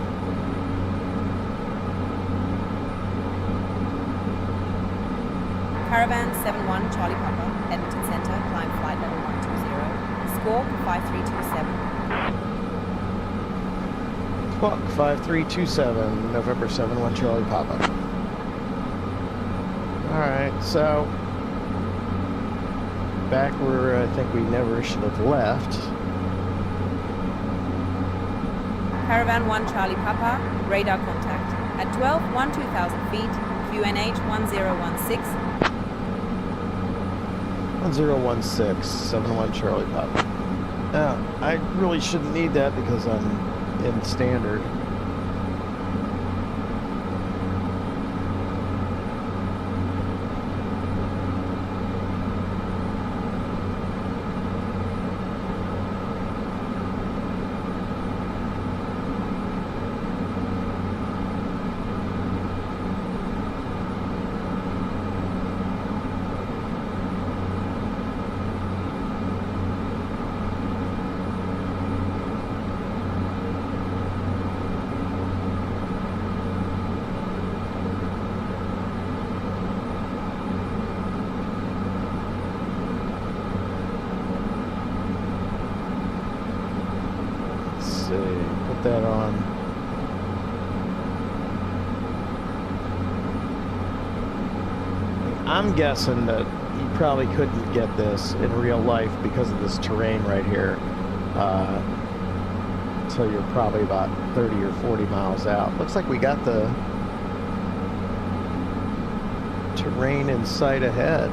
Caravan 71 Charlie Papa, Edmonton Center, climb flight level 120. Squawk 5327. Squawk 5327, November 71 Charlie Papa. Alright, so back where I think we never should have left. Caravan 1 Charlie Papa, radar contact. At 2000 feet, QNH 1016. 1016, 71 Charlie Papa. Now, I really shouldn't need that because I'm in standard. Put that on. I'm guessing that you probably couldn't get this in real life because of this terrain right here until you're probably about 30 or 40 miles out. Looks like we got the terrain in sight ahead.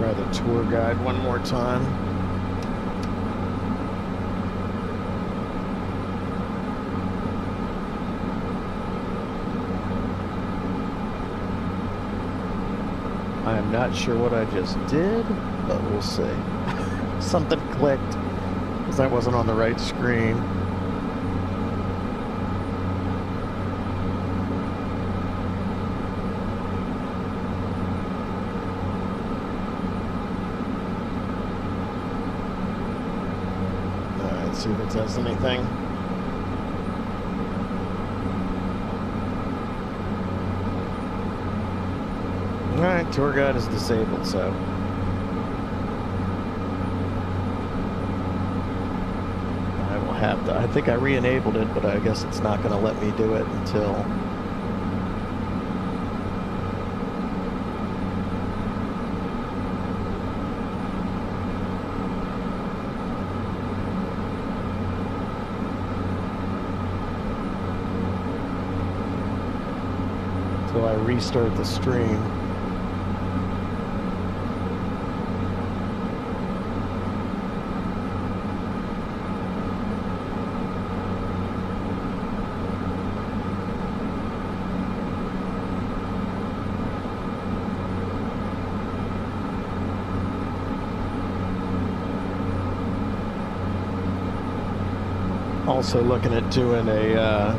try the tour guide one more time. I am not sure what I just did, but we'll see. Something clicked because I wasn't on the right screen. All right, see if it says anything. Alright, tour guide is disabled, so I will have to, I think I re-enabled it, but I guess it's not going to let me do it until I restart the stream. Also looking at doing a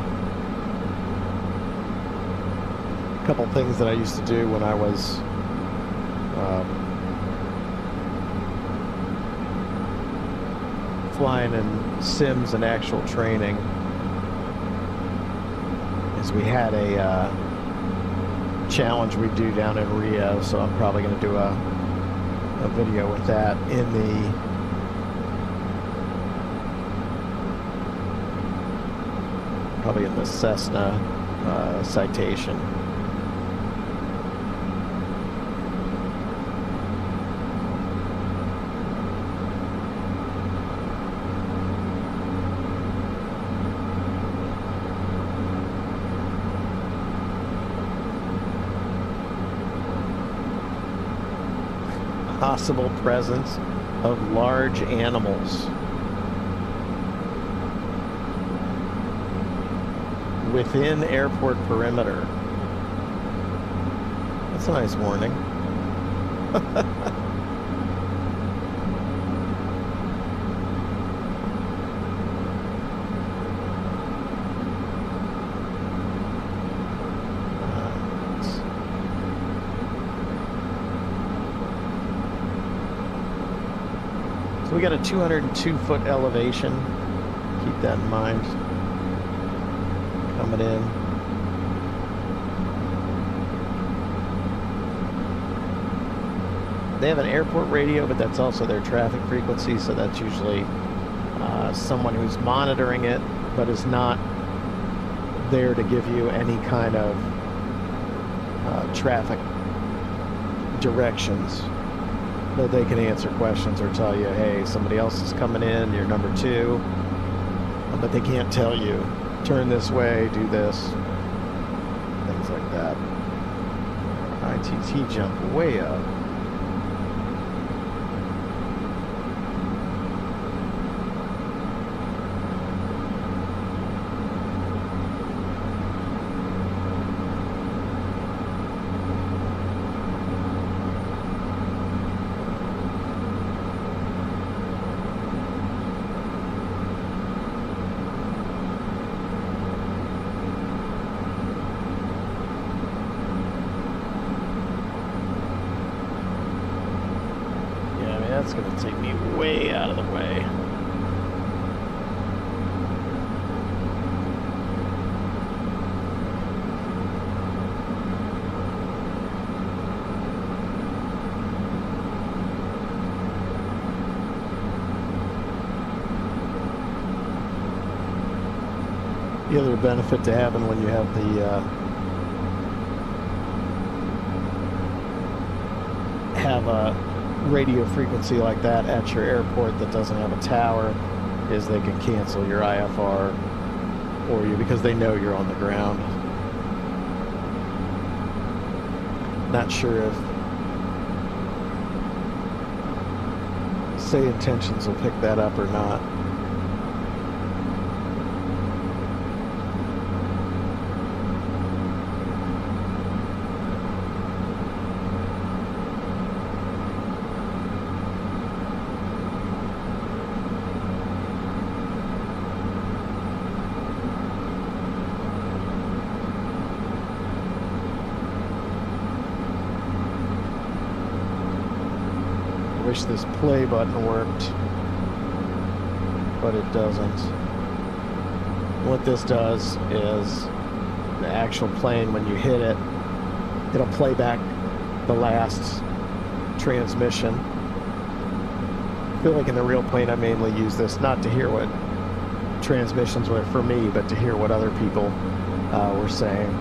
couple things that I used to do when I was flying in sims and actual training. Is we had a challenge we do down in Rio, so I'm probably going to do a video with that in the probably in the Cessna citation. Possible presence of large animals within airport perimeter. That's a nice warning. So we got a 202-foot elevation. Keep that in mind. Coming in. They have an airport radio, but that's also their traffic frequency, so that's usually someone who's monitoring it, but is not there to give you any kind of traffic directions. But they can answer questions or tell you, hey, somebody else is coming in, you're number 2. But they can't tell you, turn this way, do this, things like that. ITT jump way up. That's going to take me way out of the way. The other benefit to having when you have the have a radio frequency like that at your airport that doesn't have a tower is they can cancel your IFR for you because they know you're on the ground. Not sure if say intentions will pick that up or not. Wish this play button worked, but it doesn't. What this does is the actual plane, when you hit it, it'll play back the last transmission. I feel like in the real plane I mainly use this not to hear what transmissions were for me, but to hear what other people were saying.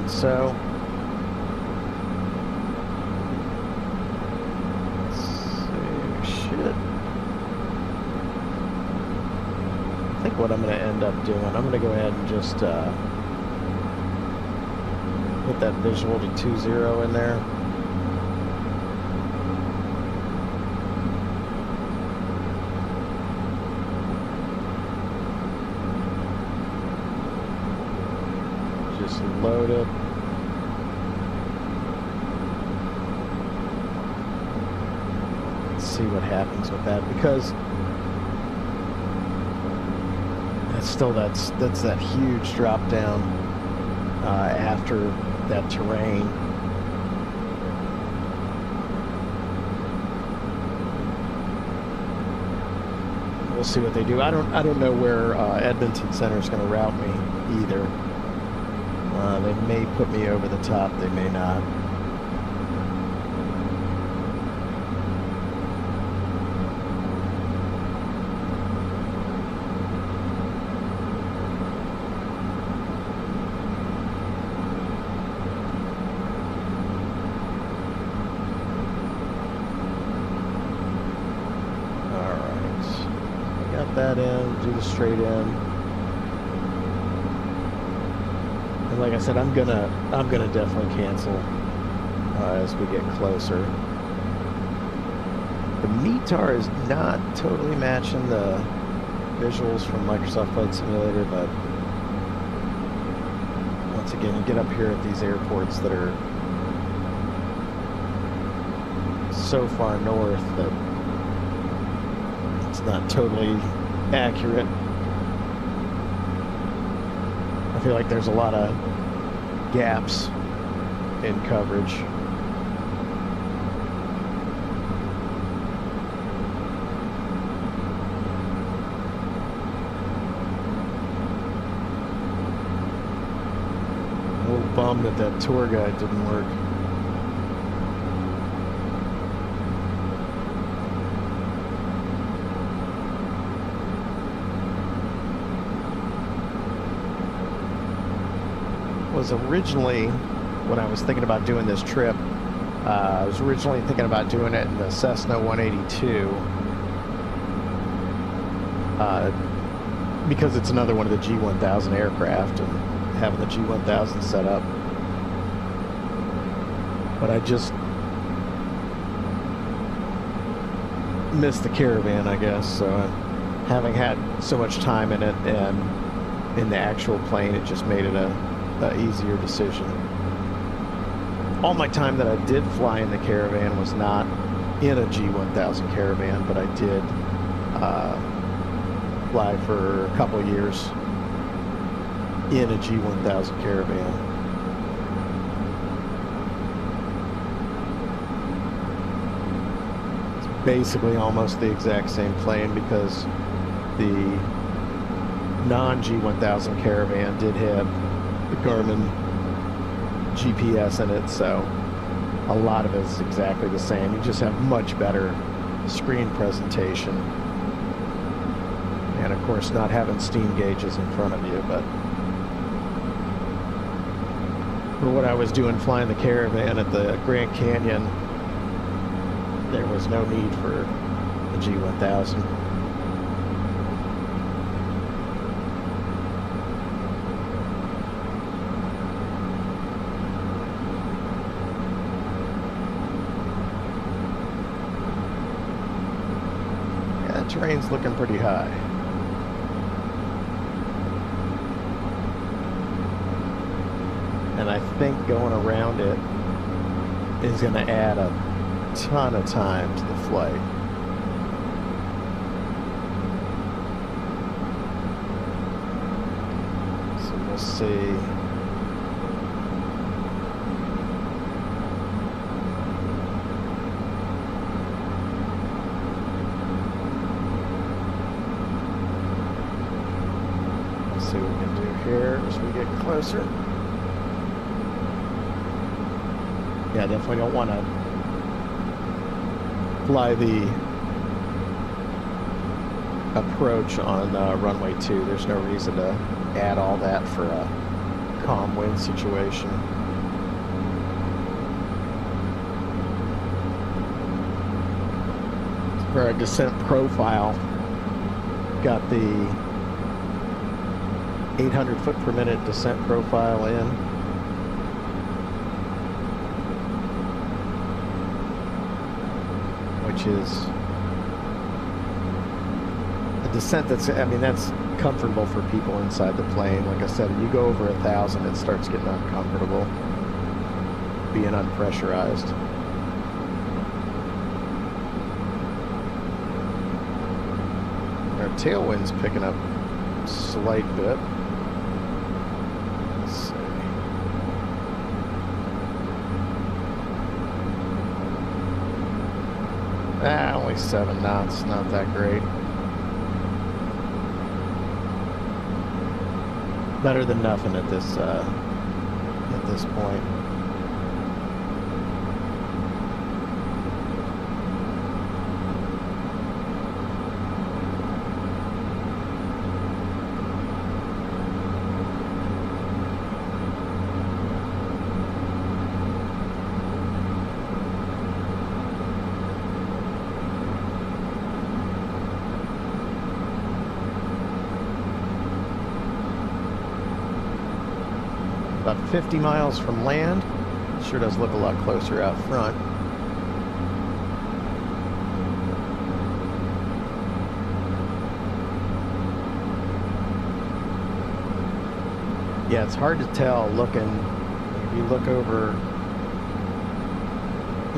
So let's see, shit. I think what I'm going to end up doing, I'm going to go ahead and just put that visual to 2.0 in there. Just load it. See what happens with that, because that's that huge drop down after that terrain. We'll see what they do. I don't know where Edmonton Center is going to route me either. They may put me over the top, they may not. That in, do the straight in, and like I said, I'm gonna definitely cancel as we get closer. The METAR is not totally matching the visuals from Microsoft Flight Simulator, but once again, you get up here at these airports that are so far north that it's not totally accurate. I feel like there's a lot of gaps in coverage. A little bummed that tour guide didn't work. Was originally, when I was thinking about doing this trip, I was originally thinking about doing it in the Cessna 182 because it's another one of the G1000 aircraft and having the G1000 set up. But I just missed the Caravan, I guess, so having had so much time in it and in the actual plane, it just made it a easier decision. All my time that I did fly in the Caravan was not in a G1000 Caravan, but I did fly for a couple years in a G1000 Caravan. It's basically almost the exact same plane because the non-G1000 Caravan did have the Garmin GPS in it, so a lot of it is exactly the same. You just have much better screen presentation. And of course not having steam gauges in front of you, but for what I was doing flying the Caravan at the Grand Canyon, there was no need for the G1000. Yeah, the terrain's looking pretty high. And I think going around it is going to add a ton of time to the flight. So we'll see. Let's see what we can do here as we get closer. Yeah, definitely don't want to fly the approach on runway 2. There's no reason to add all that for a calm wind situation. For our descent profile, got the 800 foot per minute descent profile in. Which is a descent that's, I mean, that's comfortable for people inside the plane. Like I said, you go over 1,000, it starts getting uncomfortable being unpressurized. Our tailwind's picking up a slight bit. Let's see. Only 7 knots, not that great. Better than nothing at this point. About 50 miles from land. Sure does look a lot closer out front. Yeah, it's hard to tell looking, if you look over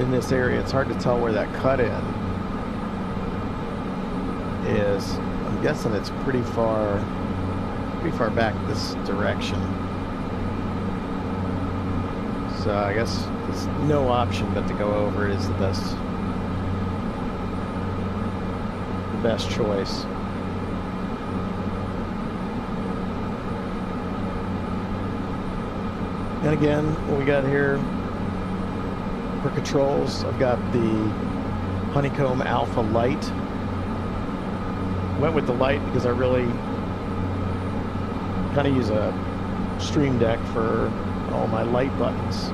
in this area, it's hard to tell where that cut-in is. I'm guessing it's pretty far back this direction. So I guess there's no option but to go over it is the best choice. And again, what we got here for controls, I've got the Honeycomb Alpha Light. Went with the light because I really kind of use a Stream Deck for all my light buttons,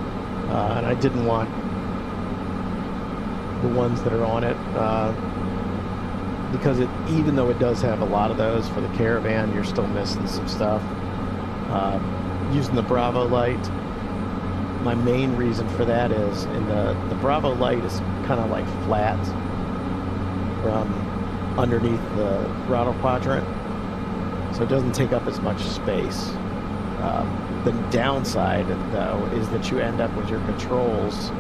and I didn't want the ones that are on it because even though it does have a lot of those for the Caravan, you're still missing some stuff. Using the Bravo light, my main reason for that is in the Bravo light is kind of like flat from underneath the throttle quadrant, so it doesn't take up as much space. The downside, though, is that you end up with your controls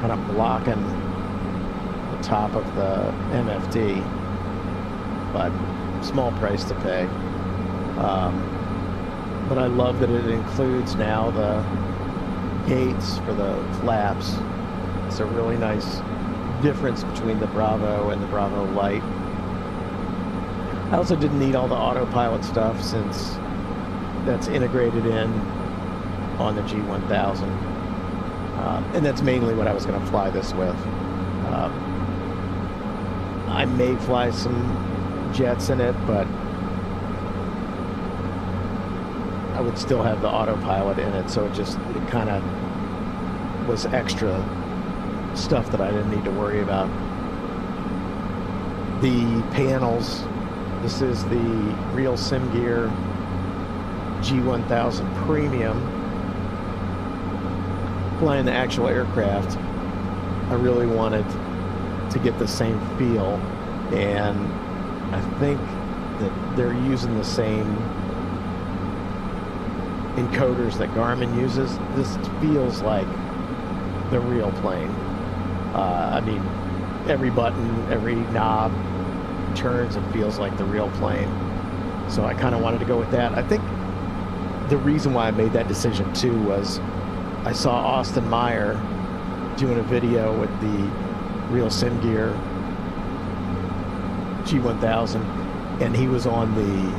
kind of blocking the top of the MFD, but small price to pay. But I love that it includes now the gates for the flaps. It's a really nice difference between the Bravo and the Bravo Light. I also didn't need all the autopilot stuff since that's integrated in on the G1000, and that's mainly what I was going to fly this with. I may fly some jets in it, but I would still have the autopilot in it, so it kind of was extra stuff that I didn't need to worry about. The panels, this is the Real Sim Gear G1000 Premium. Flying the actual aircraft, I really wanted to get the same feel, and I think that they're using the same encoders that Garmin uses. This feels like the real plane. I mean, every button, every knob turns and feels like the real plane. So I kind of wanted to go with that. I think the reason why I made that decision too was I saw Austin Meyer doing a video with the Real Sim Gear G1000, and he was on the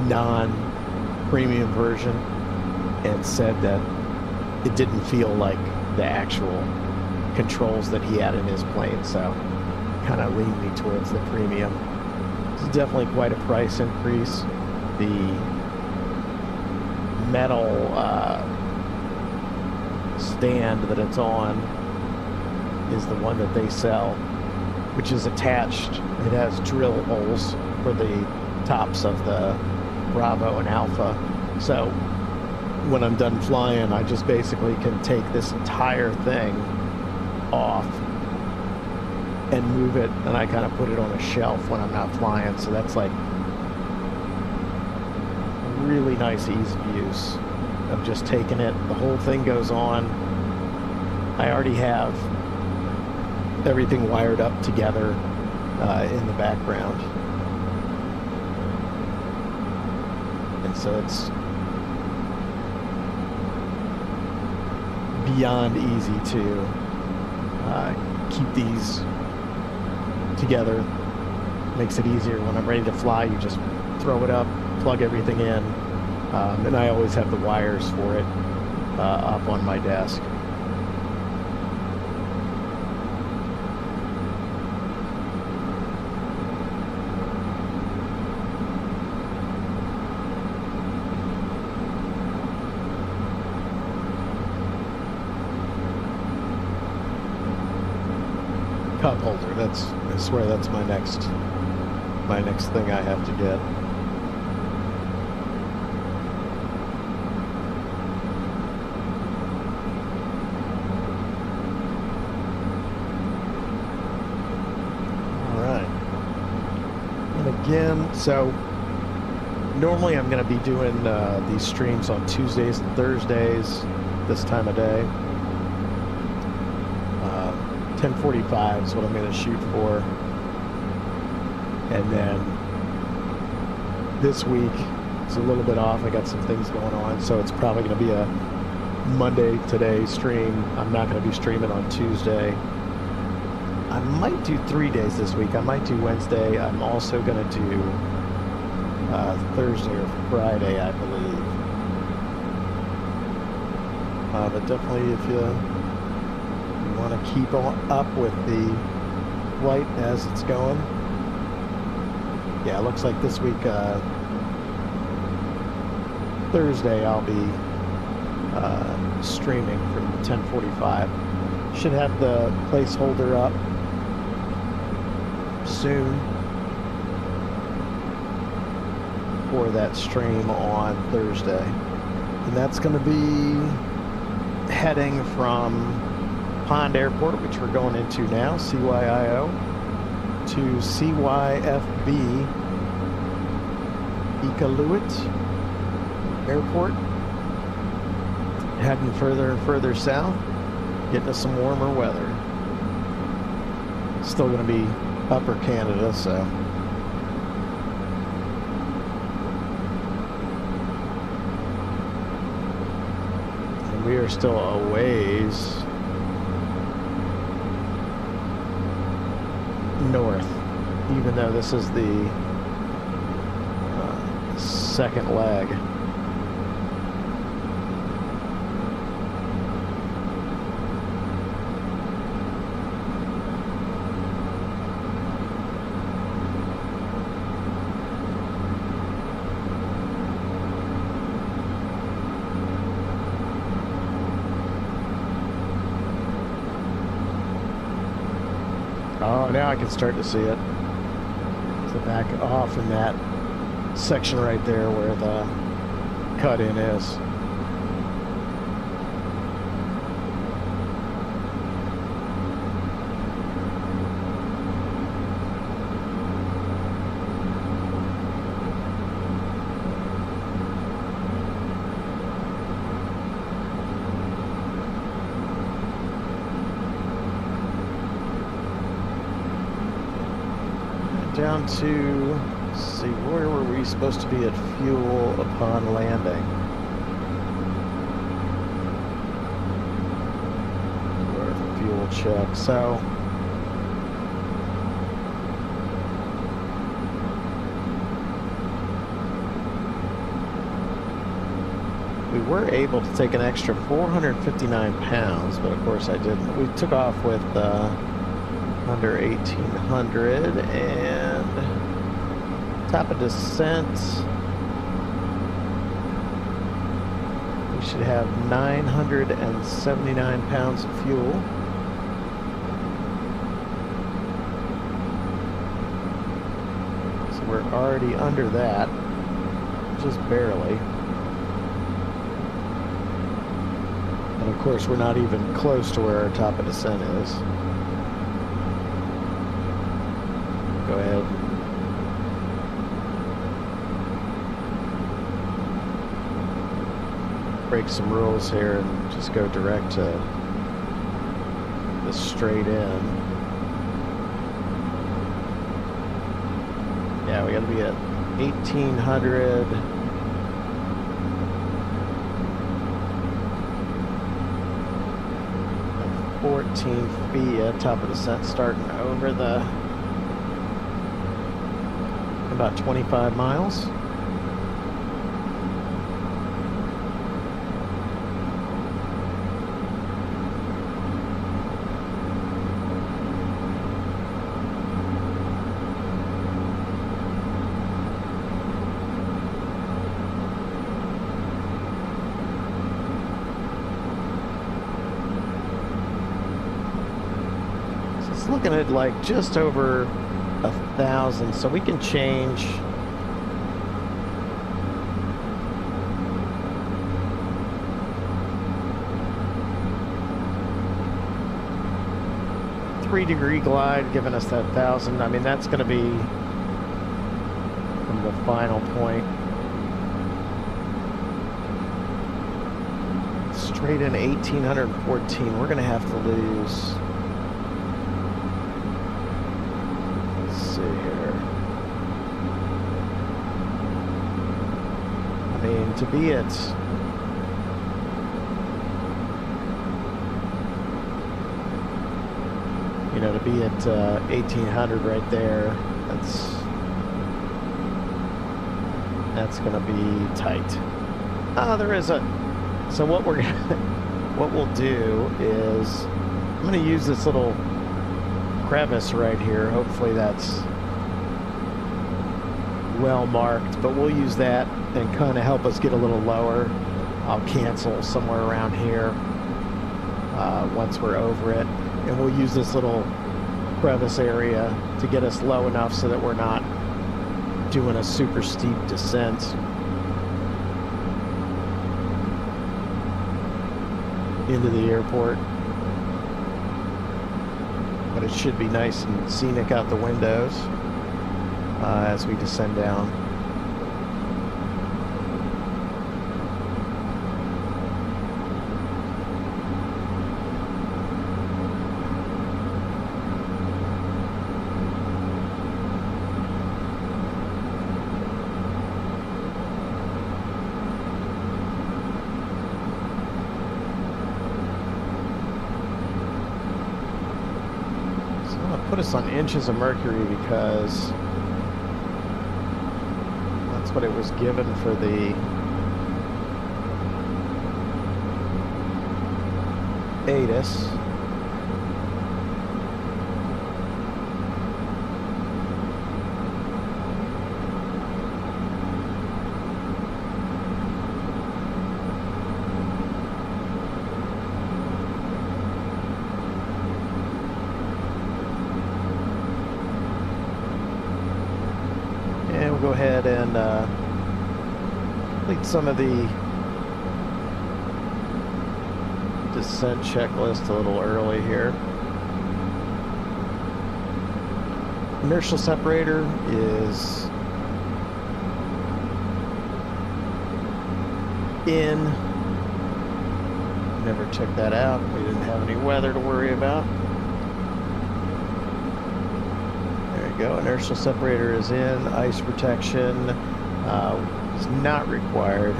non-premium version and said that it didn't feel like the actual controls that he had in his plane, so kind of leaned me towards the premium. It's definitely quite a price increase. The metal stand that it's on is the one that they sell, which is attached. It has drill holes for the tops of the Bravo and Alpha, so when I'm done flying, I just basically can take this entire thing off and move it, and I kind of put it on a shelf when I'm not flying. So that's like really nice ease of use of just taking it. The whole thing goes on. I already have everything wired up together in the background, and so it's beyond easy to keep these together. Makes it easier when I'm ready to fly. You just throw it up, plug everything in, and I always have the wires for it up on my desk. Cup holder, I swear that's my next thing I have to get. All right. And again, so normally I'm going to be doing these streams on Tuesdays and Thursdays this time of day. 10:45 is what I'm going to shoot for, and then this week it's a little bit off. I got some things going on, so it's probably going to be a Monday today stream. I'm not going to be streaming on Tuesday. I might do 3 days this week. I might do Wednesday. I'm also going to do Thursday or Friday, I believe. But definitely, if you want to keep up with the flight as it's going. Yeah, it looks like this week, Thursday, I'll be streaming from 10:45. Should have the placeholder up soon for that stream on Thursday. And that's going to be heading from Pond Airport, which we're going into now, CYIO, to CYFB Iqaluit Airport, heading further and further south, getting us some warmer weather. Still going to be upper Canada, so and we are still a ways north, even though this is the second leg. Oh, now I can start to see it. So back off in that section right there where the cut-in is. Down to, let's see, where were we supposed to be at fuel upon landing? Where fuel check. So we were able to take an extra 459 pounds, but of course I didn't. We took off with under 1800 and top of descent we should have 979 pounds of fuel. So we're already under that, just barely. And of course we're not even close to where our top of descent is. Go ahead. Break some rules here and just go direct to the straight in. Yeah, we gotta be at 1800. And 14 feet at top of descent, starting over the about 25 miles. So it's looking at like just over 1,000, so we can change degree glide, giving us that 1,000. I mean, that's going to be from the final point. Straight in 1,814. We're going to have to lose. Let's see here. I mean, to be at to be at 1,800 right there, that's gonna be tight. There is a. So what we'll do is I'm gonna use this little crevice right here. Hopefully that's well marked, but we'll use that and kind of help us get a little lower. I'll cancel somewhere around here once we're over it. And we'll use this little crevice area to get us low enough so that we're not doing a super steep descent. Into the airport. But it should be nice and scenic out the windows as we descend down. Put us on inches of mercury because that's what it was given for the ATIS. and complete some of the descent checklist a little early here. Inertial separator is in. Never checked that out. We didn't have any weather to worry about. There you go. Inertial separator is in. Ice protection is not required.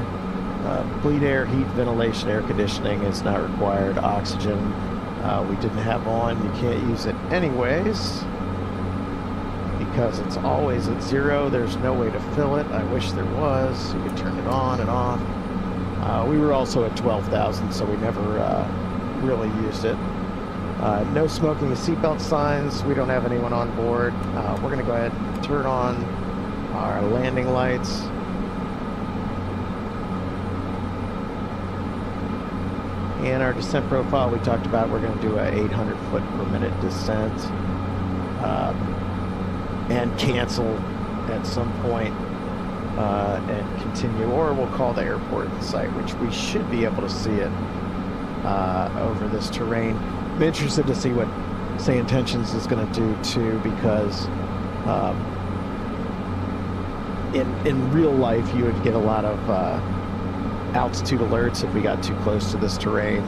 Bleed air, heat, ventilation, air conditioning is not required. Oxygen we didn't have on. You can't use it anyways because it's always at 0. There's no way to fill it. I wish there was. You could turn it on and off. We were also at 12,000, so we never really used it. No smoking and seatbelt signs. We don't have anyone on board. We're going to go ahead and turn on our landing lights. And our descent profile we talked about, we're going to do a 800 foot per minute descent and cancel at some point and continue, or we'll call the airport in sight, which we should be able to see it over this terrain. I'm interested to see what Say Intentions is going to do too, because in real life you would get a lot of altitude alerts if we got too close to this terrain,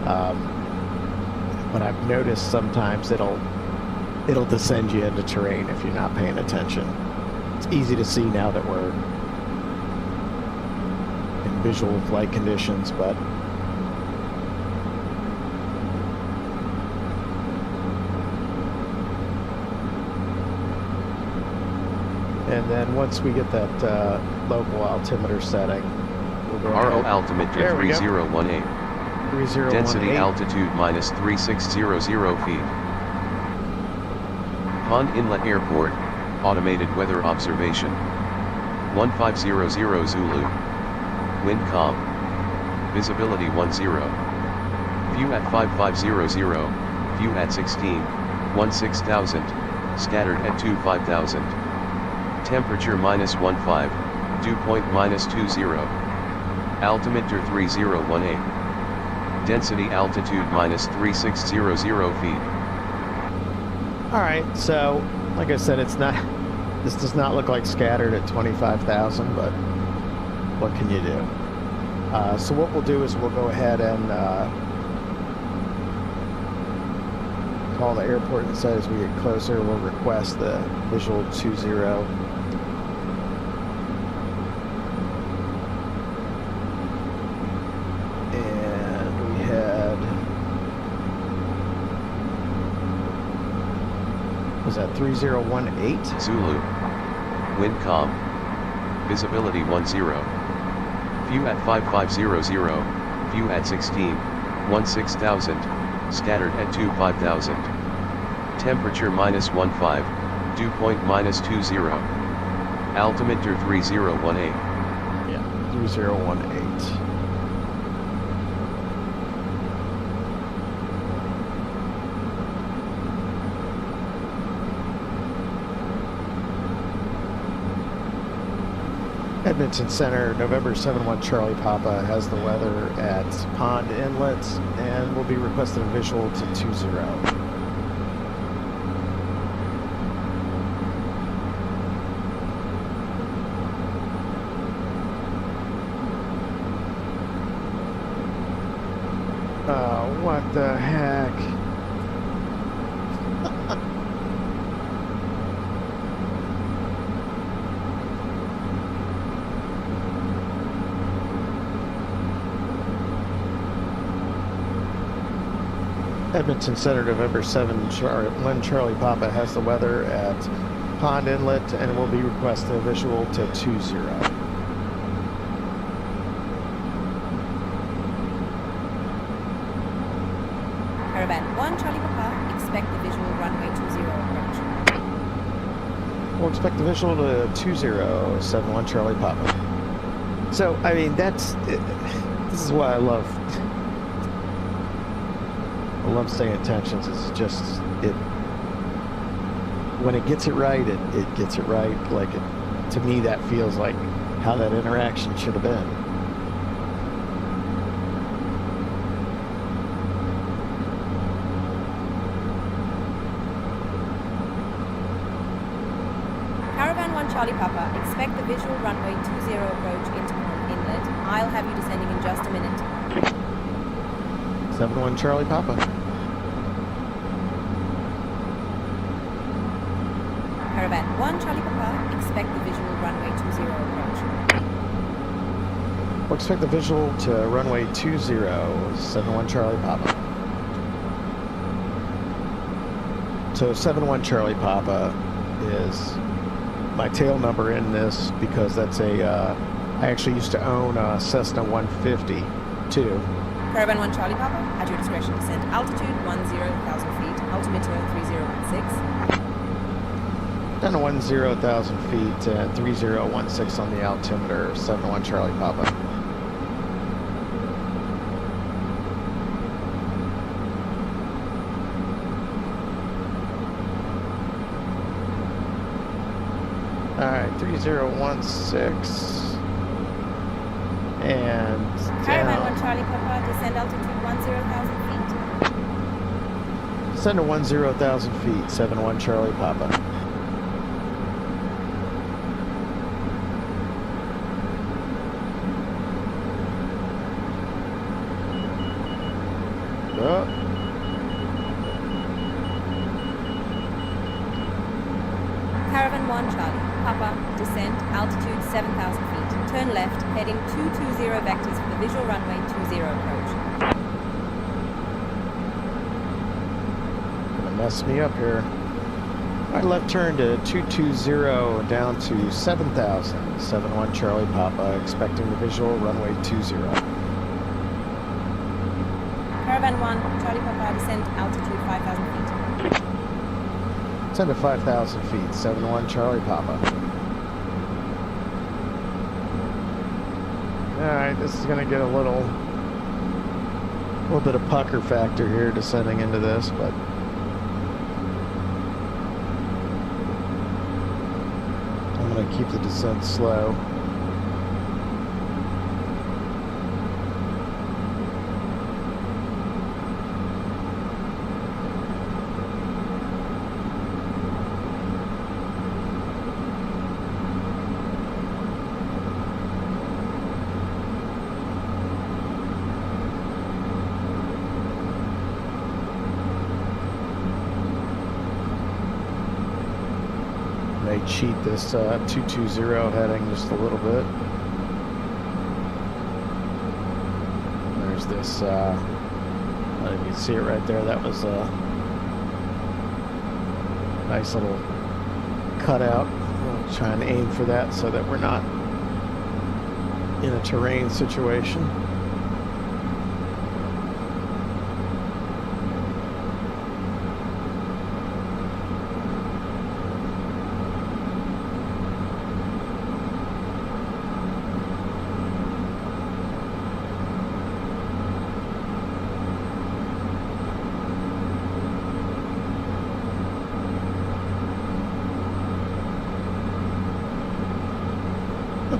but I've noticed sometimes it'll descend you into terrain if you're not paying attention. It's easy to see now that we're in visual flight conditions, but and then once we get that local altimeter setting, we'll go RO ahead. altimeter 3018. 3018. Density altitude minus 3600 feet. Pond Inlet Airport, automated weather observation. 1500 Zulu. Wind calm. Visibility 10. View at 5500. View at 16. 16,000. Scattered at 25,000. Temperature minus 15. Dew point minus 20. Altimeter 3018. Density altitude minus 3600 feet. Alright, so like I said, this does not look like scattered at 25,000, but what can you do? So what we'll do is we'll go ahead and call the airport and say as we get closer, we'll request the visual 20. And we had, was that 3018? Zulu. Wind calm. Visibility 10. View at 5500. View at 16. 16,000. Scattered at 25,000. Temperature minus 15. Dew point minus 20. Altimeter 3018. Yeah, 3018. Edmonton Center, November 71 Charlie Papa has the weather at Pond Inlet, and we'll be requesting a visual to 20. What the heck? Edmonton Center, November 7, when Charlie Papa has the weather at Pond Inlet, and we'll be requesting a visual to 20. Caravan 1, Charlie Papa, expect the visual runway 20 approach. We'll expect the visual to 2071 Charlie Papa. So, I mean, this is what I love. I love Say Intentions. It's just, when it gets it right, it gets it right like it to me, that feels like how that interaction should have been. Caravan 1 Charlie Papa, expect the visual runway 20 approach into inlet. I'll have you descending in just a minute. 71 Charlie Papa. Caravan 1 Charlie Papa, expect the visual runway 20 approach. We'll expect the visual to runway 20, 71 Charlie Papa. So 71 Charlie Papa is my tail number in this because that's a, I actually used to own a Cessna 150 too. Caravan 1 Charlie Papa, at your discretion, descend altitude 10,000 feet, altimeter 3016. Down to 10,000 feet and 3016 on the altimeter, 71 Charlie Papa. Alright, 3016. And Caravan down. 1 Charlie Papa, descend altitude 10,000 feet. Send to 10,000 feet, 71 Charlie Papa. Oh. Caravan 1 Charlie Papa, descend altitude 7,000 feet. Turn left, heading 220 vectors for the visual runway 20 approach. Gonna mess me up here. Right left turn to 220 down to 7,000. 71 Charlie Papa, expecting the visual runway 20. Caravan 1 Charlie Papa, descend altitude 5,000 feet. Send to 5,000 feet, 71 Charlie Papa. Alright, this is gonna get a little bit of pucker factor here descending into this, but I'm gonna keep the descent slow. May cheat this 220 heading just a little bit. There's this, I don't know if you can see it right there, that was a nice little cutout. We'll try and aim for that so that we're not in a terrain situation.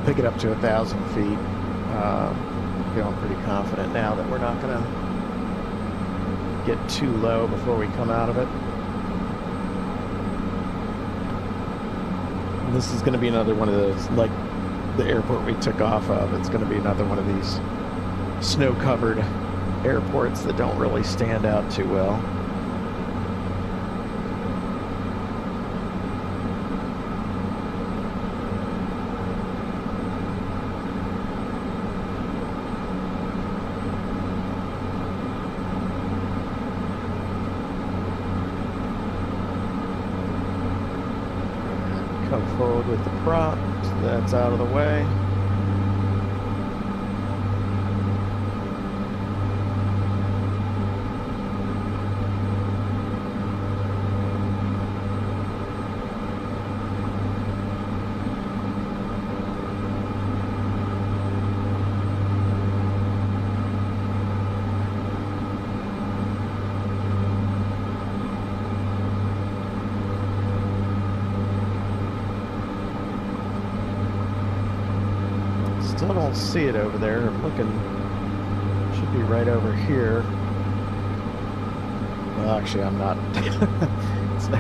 Pick it up to 1,000 feet. Feeling pretty confident now that we're not going to get too low before we come out of it. And this is going to be another one of those, like the airport we took off of. It's going to be another one of these snow-covered airports that don't really stand out too well. Come forward with the prop, so that's out of the way. Still don't see it over there. I'm looking. Should be right over here. Well, actually, I'm not. It's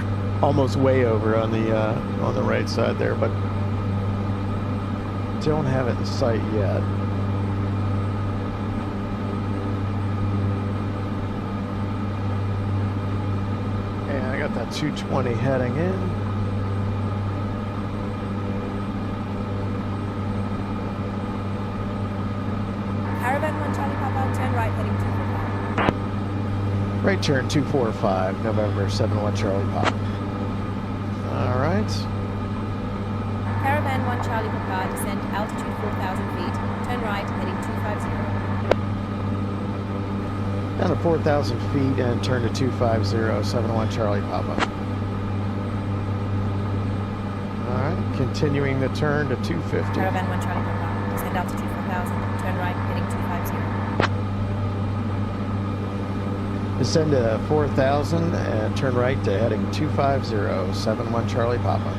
almost way over on the right side there, but don't have it in sight yet. And I got that 220 heading in. Caravan 1 Charlie Papa, turn right heading 245. Right turn 245, November 71 Charlie Papa. All right. Caravan 1 Charlie Papa, descend altitude 4,000 feet, turn right heading 250. Down to 4,000 feet and turn to 250, 71 Charlie Papa. All right, continuing the turn to 250. Caravan 1 Charlie Papa, descend altitude 4,000, turn right heading 250. Descend to 4,000 and turn right to heading 250, 71 Charlie Papa.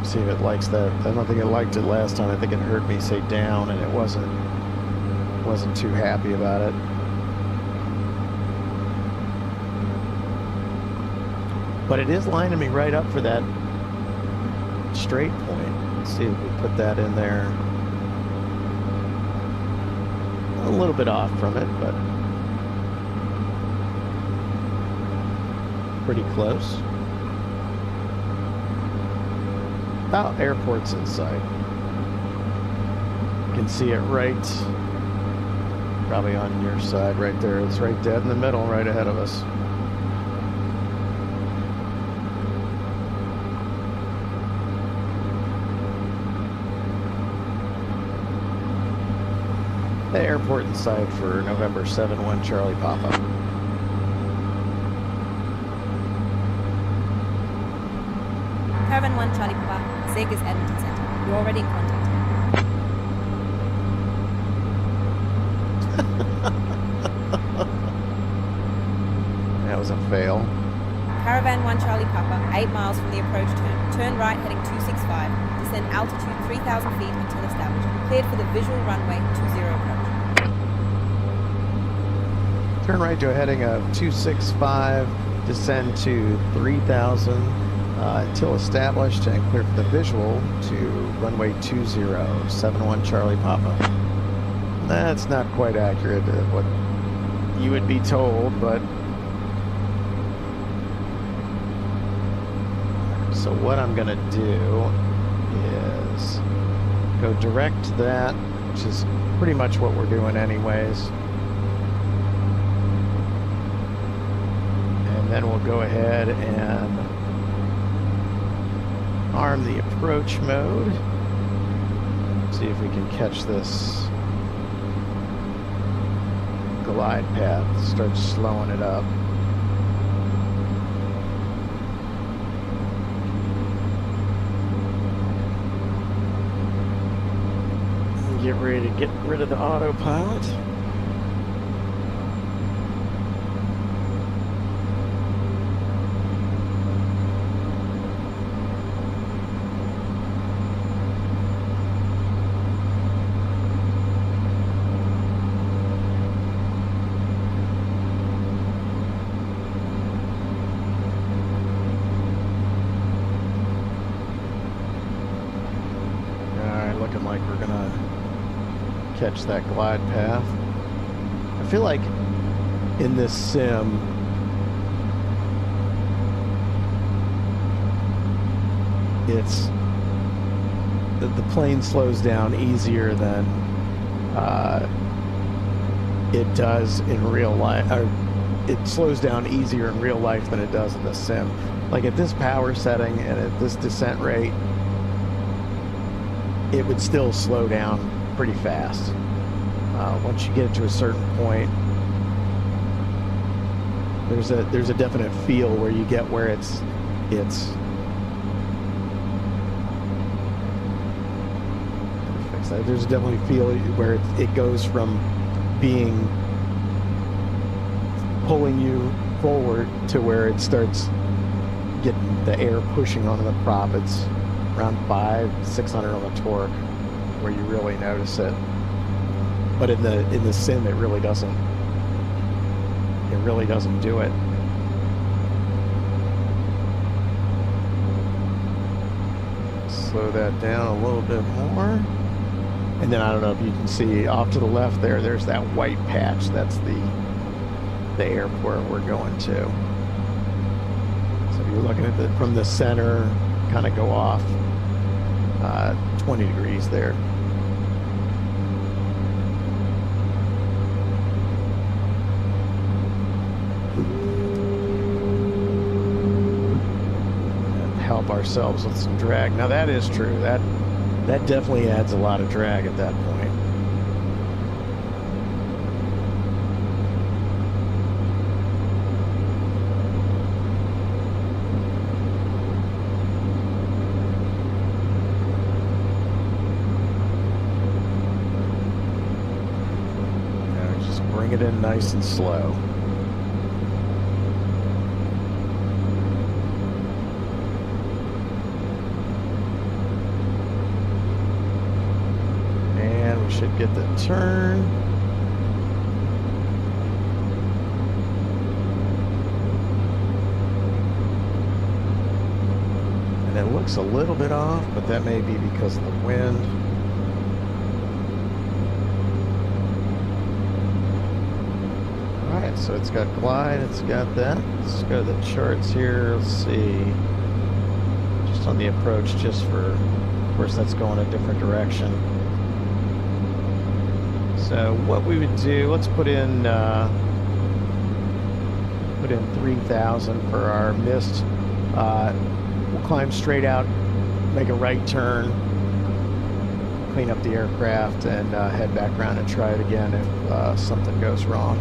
See if it likes that. I don't think it liked it last time. I think it heard me say down and it wasn't too happy about it. But it is lining me right up for that straight point. Let's see if we put that in there. A little bit off from it, but pretty close. Oh, airport's in sight. You can see it right, probably on your side right there. It's right dead in the middle, right ahead of us. The airport in sight for November 71 Charlie Papa. Caravan 1 Charlie Papa, SIG is Edmonton Center. You're already in contact. That was a fail. Caravan 1 Charlie Papa, 8 miles from the approach turn. Turn right heading 265. Descend altitude 3,000 feet until established. Cleared for the visual runway 20 approach. Turn right to a heading of 265. Descend to 3,000 until established and clear for the visual to runway 20, 71 Charlie Papa. That's not quite accurate to what you would be told, but so what I'm gonna do is go direct to that, which is pretty much what we're doing anyways. And then we'll go ahead and arm the approach mode. See if we can catch this glide path. Start slowing it up. Get ready to get rid of the autopilot. Looking like we're gonna catch that glide path. I feel like in this sim, it's the plane slows down easier than it does in real life, or it slows down easier in real life than it does in the sim. Like at this power setting and at this descent rate, it would still slow down pretty fast. Once you get to a certain point, there's a definite feel where you get where it's there's definitely a feel where it goes from being pulling you forward to where it starts getting the air pushing onto the prop. It's around 500-600 on the torque where you really notice it. But in the sim, it really doesn't. It really doesn't do it. Slow that down a little bit more. And then I don't know if you can see off to the left there, there's that white patch. That's the airport we're going to. So if you're looking at it from the center, kind of go off 20 degrees there. And help ourselves with some drag. Now that is true. That definitely adds a lot of drag at that point. Now just bring it in nice and slow. Should get the turn. And it looks a little bit off, but that may be because of the wind. Alright, so it's got glide, it's got that. Let's go to the charts here. Let's see. Just on the approach, just for, of course, that's going a different direction. So what we would do, let's put in 3,000 for our mist. We'll climb straight out, make a right turn, clean up the aircraft, and head back around and try it again if something goes wrong.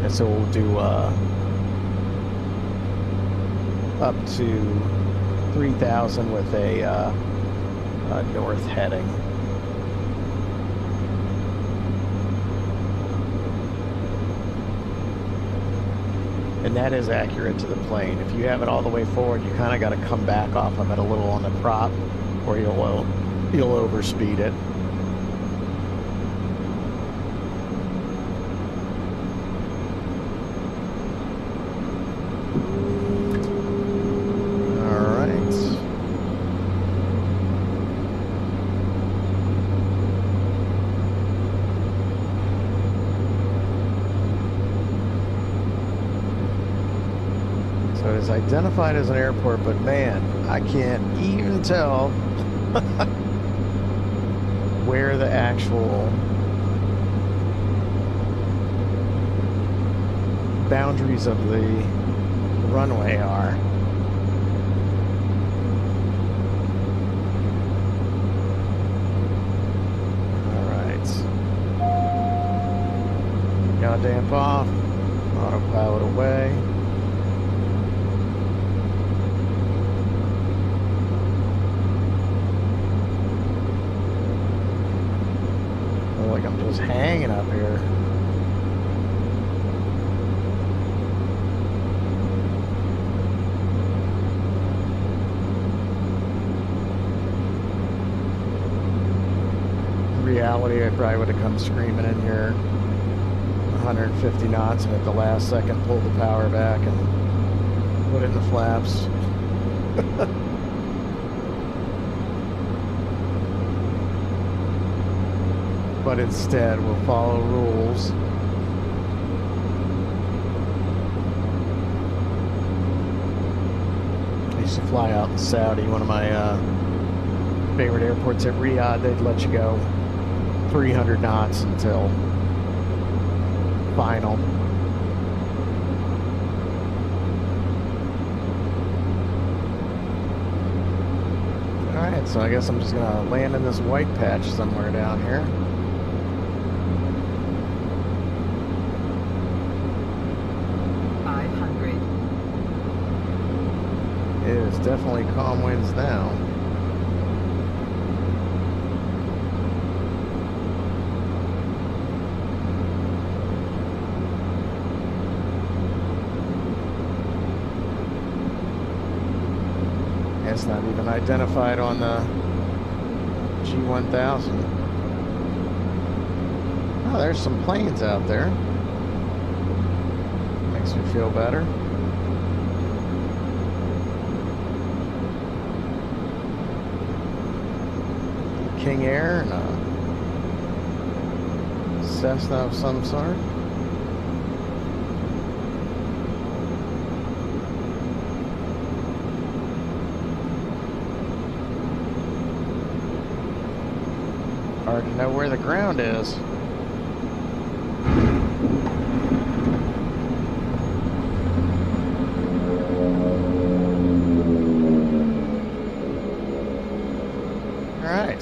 So we'll do up to 3,000 with a north heading. And that is accurate to the plane. If you have it all the way forward, you kind of got to come back off of it a little on the prop, or you'll overspeed it. So it's identified as an airport, but man, I can't even tell where the actual boundaries of the runway are. Alright. Yaw damp off, autopilot away. Like I'm just hanging up here. In reality, I probably would have come screaming in here 150 knots and at the last second pulled the power back and put it in the flaps. But instead, we'll follow rules. I used to fly out in Saudi, one of my favorite airports at Riyadh. They'd let you go 300 knots until final. Alright, so I guess I'm just gonna land in this white patch somewhere down here. It is definitely calm winds now. It's not even identified on the G1000. Oh, there's some planes out there. Makes me feel better. King Air and a Cessna of some sort. Hard to know where the ground is. All right.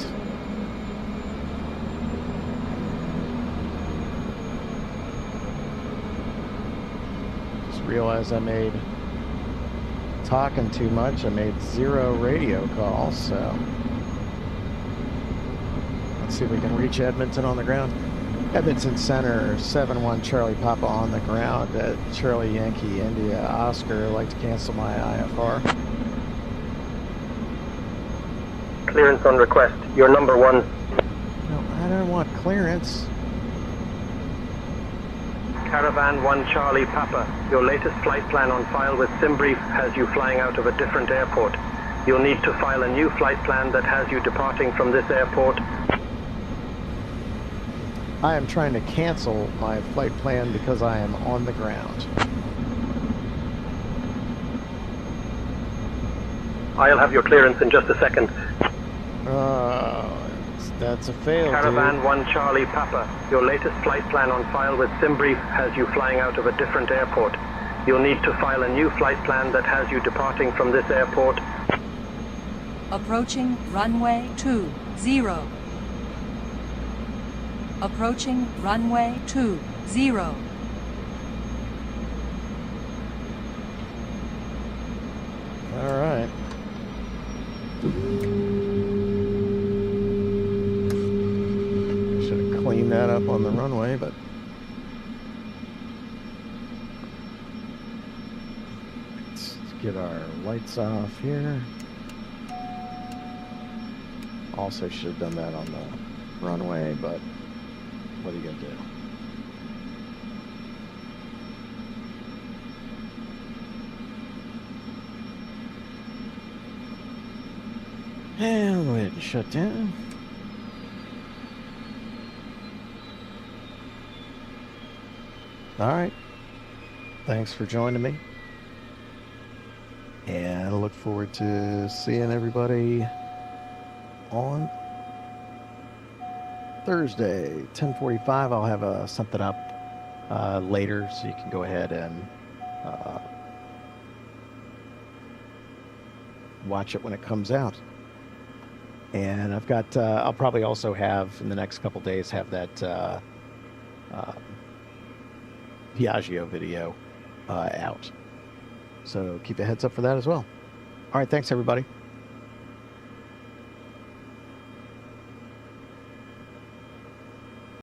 Just realized I made talking too much. I made 0 radio calls, so let's see if we can reach Edmonton on the ground. Edmonton Center, 7-1 Charlie Papa on the ground at Charlie Yankee India Oscar. I'd like to cancel my IFR. Clearance on request. You're number 1. No, I don't want clearance. Caravan 1 Charlie Papa. Your latest flight plan on file with SimBrief has you flying out of a different airport. You'll need to file a new flight plan that has you departing from this airport. I am trying to cancel my flight plan because I am on the ground. I'll have your clearance in just a second. That's a fail, Caravan dude. 1 Charlie Papa. Your latest flight plan on file with SimBrief has you flying out of a different airport. You'll need to file a new flight plan that has you departing from this airport. Approaching runway 20. Approaching runway 20. All right. Should have cleaned that up on the runway, but let's get our lights off here. Also should have done that on the runway, but what are you gonna do? And go ahead and shut down. All right. Thanks for joining me. And I look forward to seeing everybody on Thursday, 10:45. I'll have something up later, so you can go ahead and watch it when it comes out. And I've got, I'll probably also have, in the next couple days, have that Piaggio video out. So keep a heads up for that as well. All right, thanks everybody.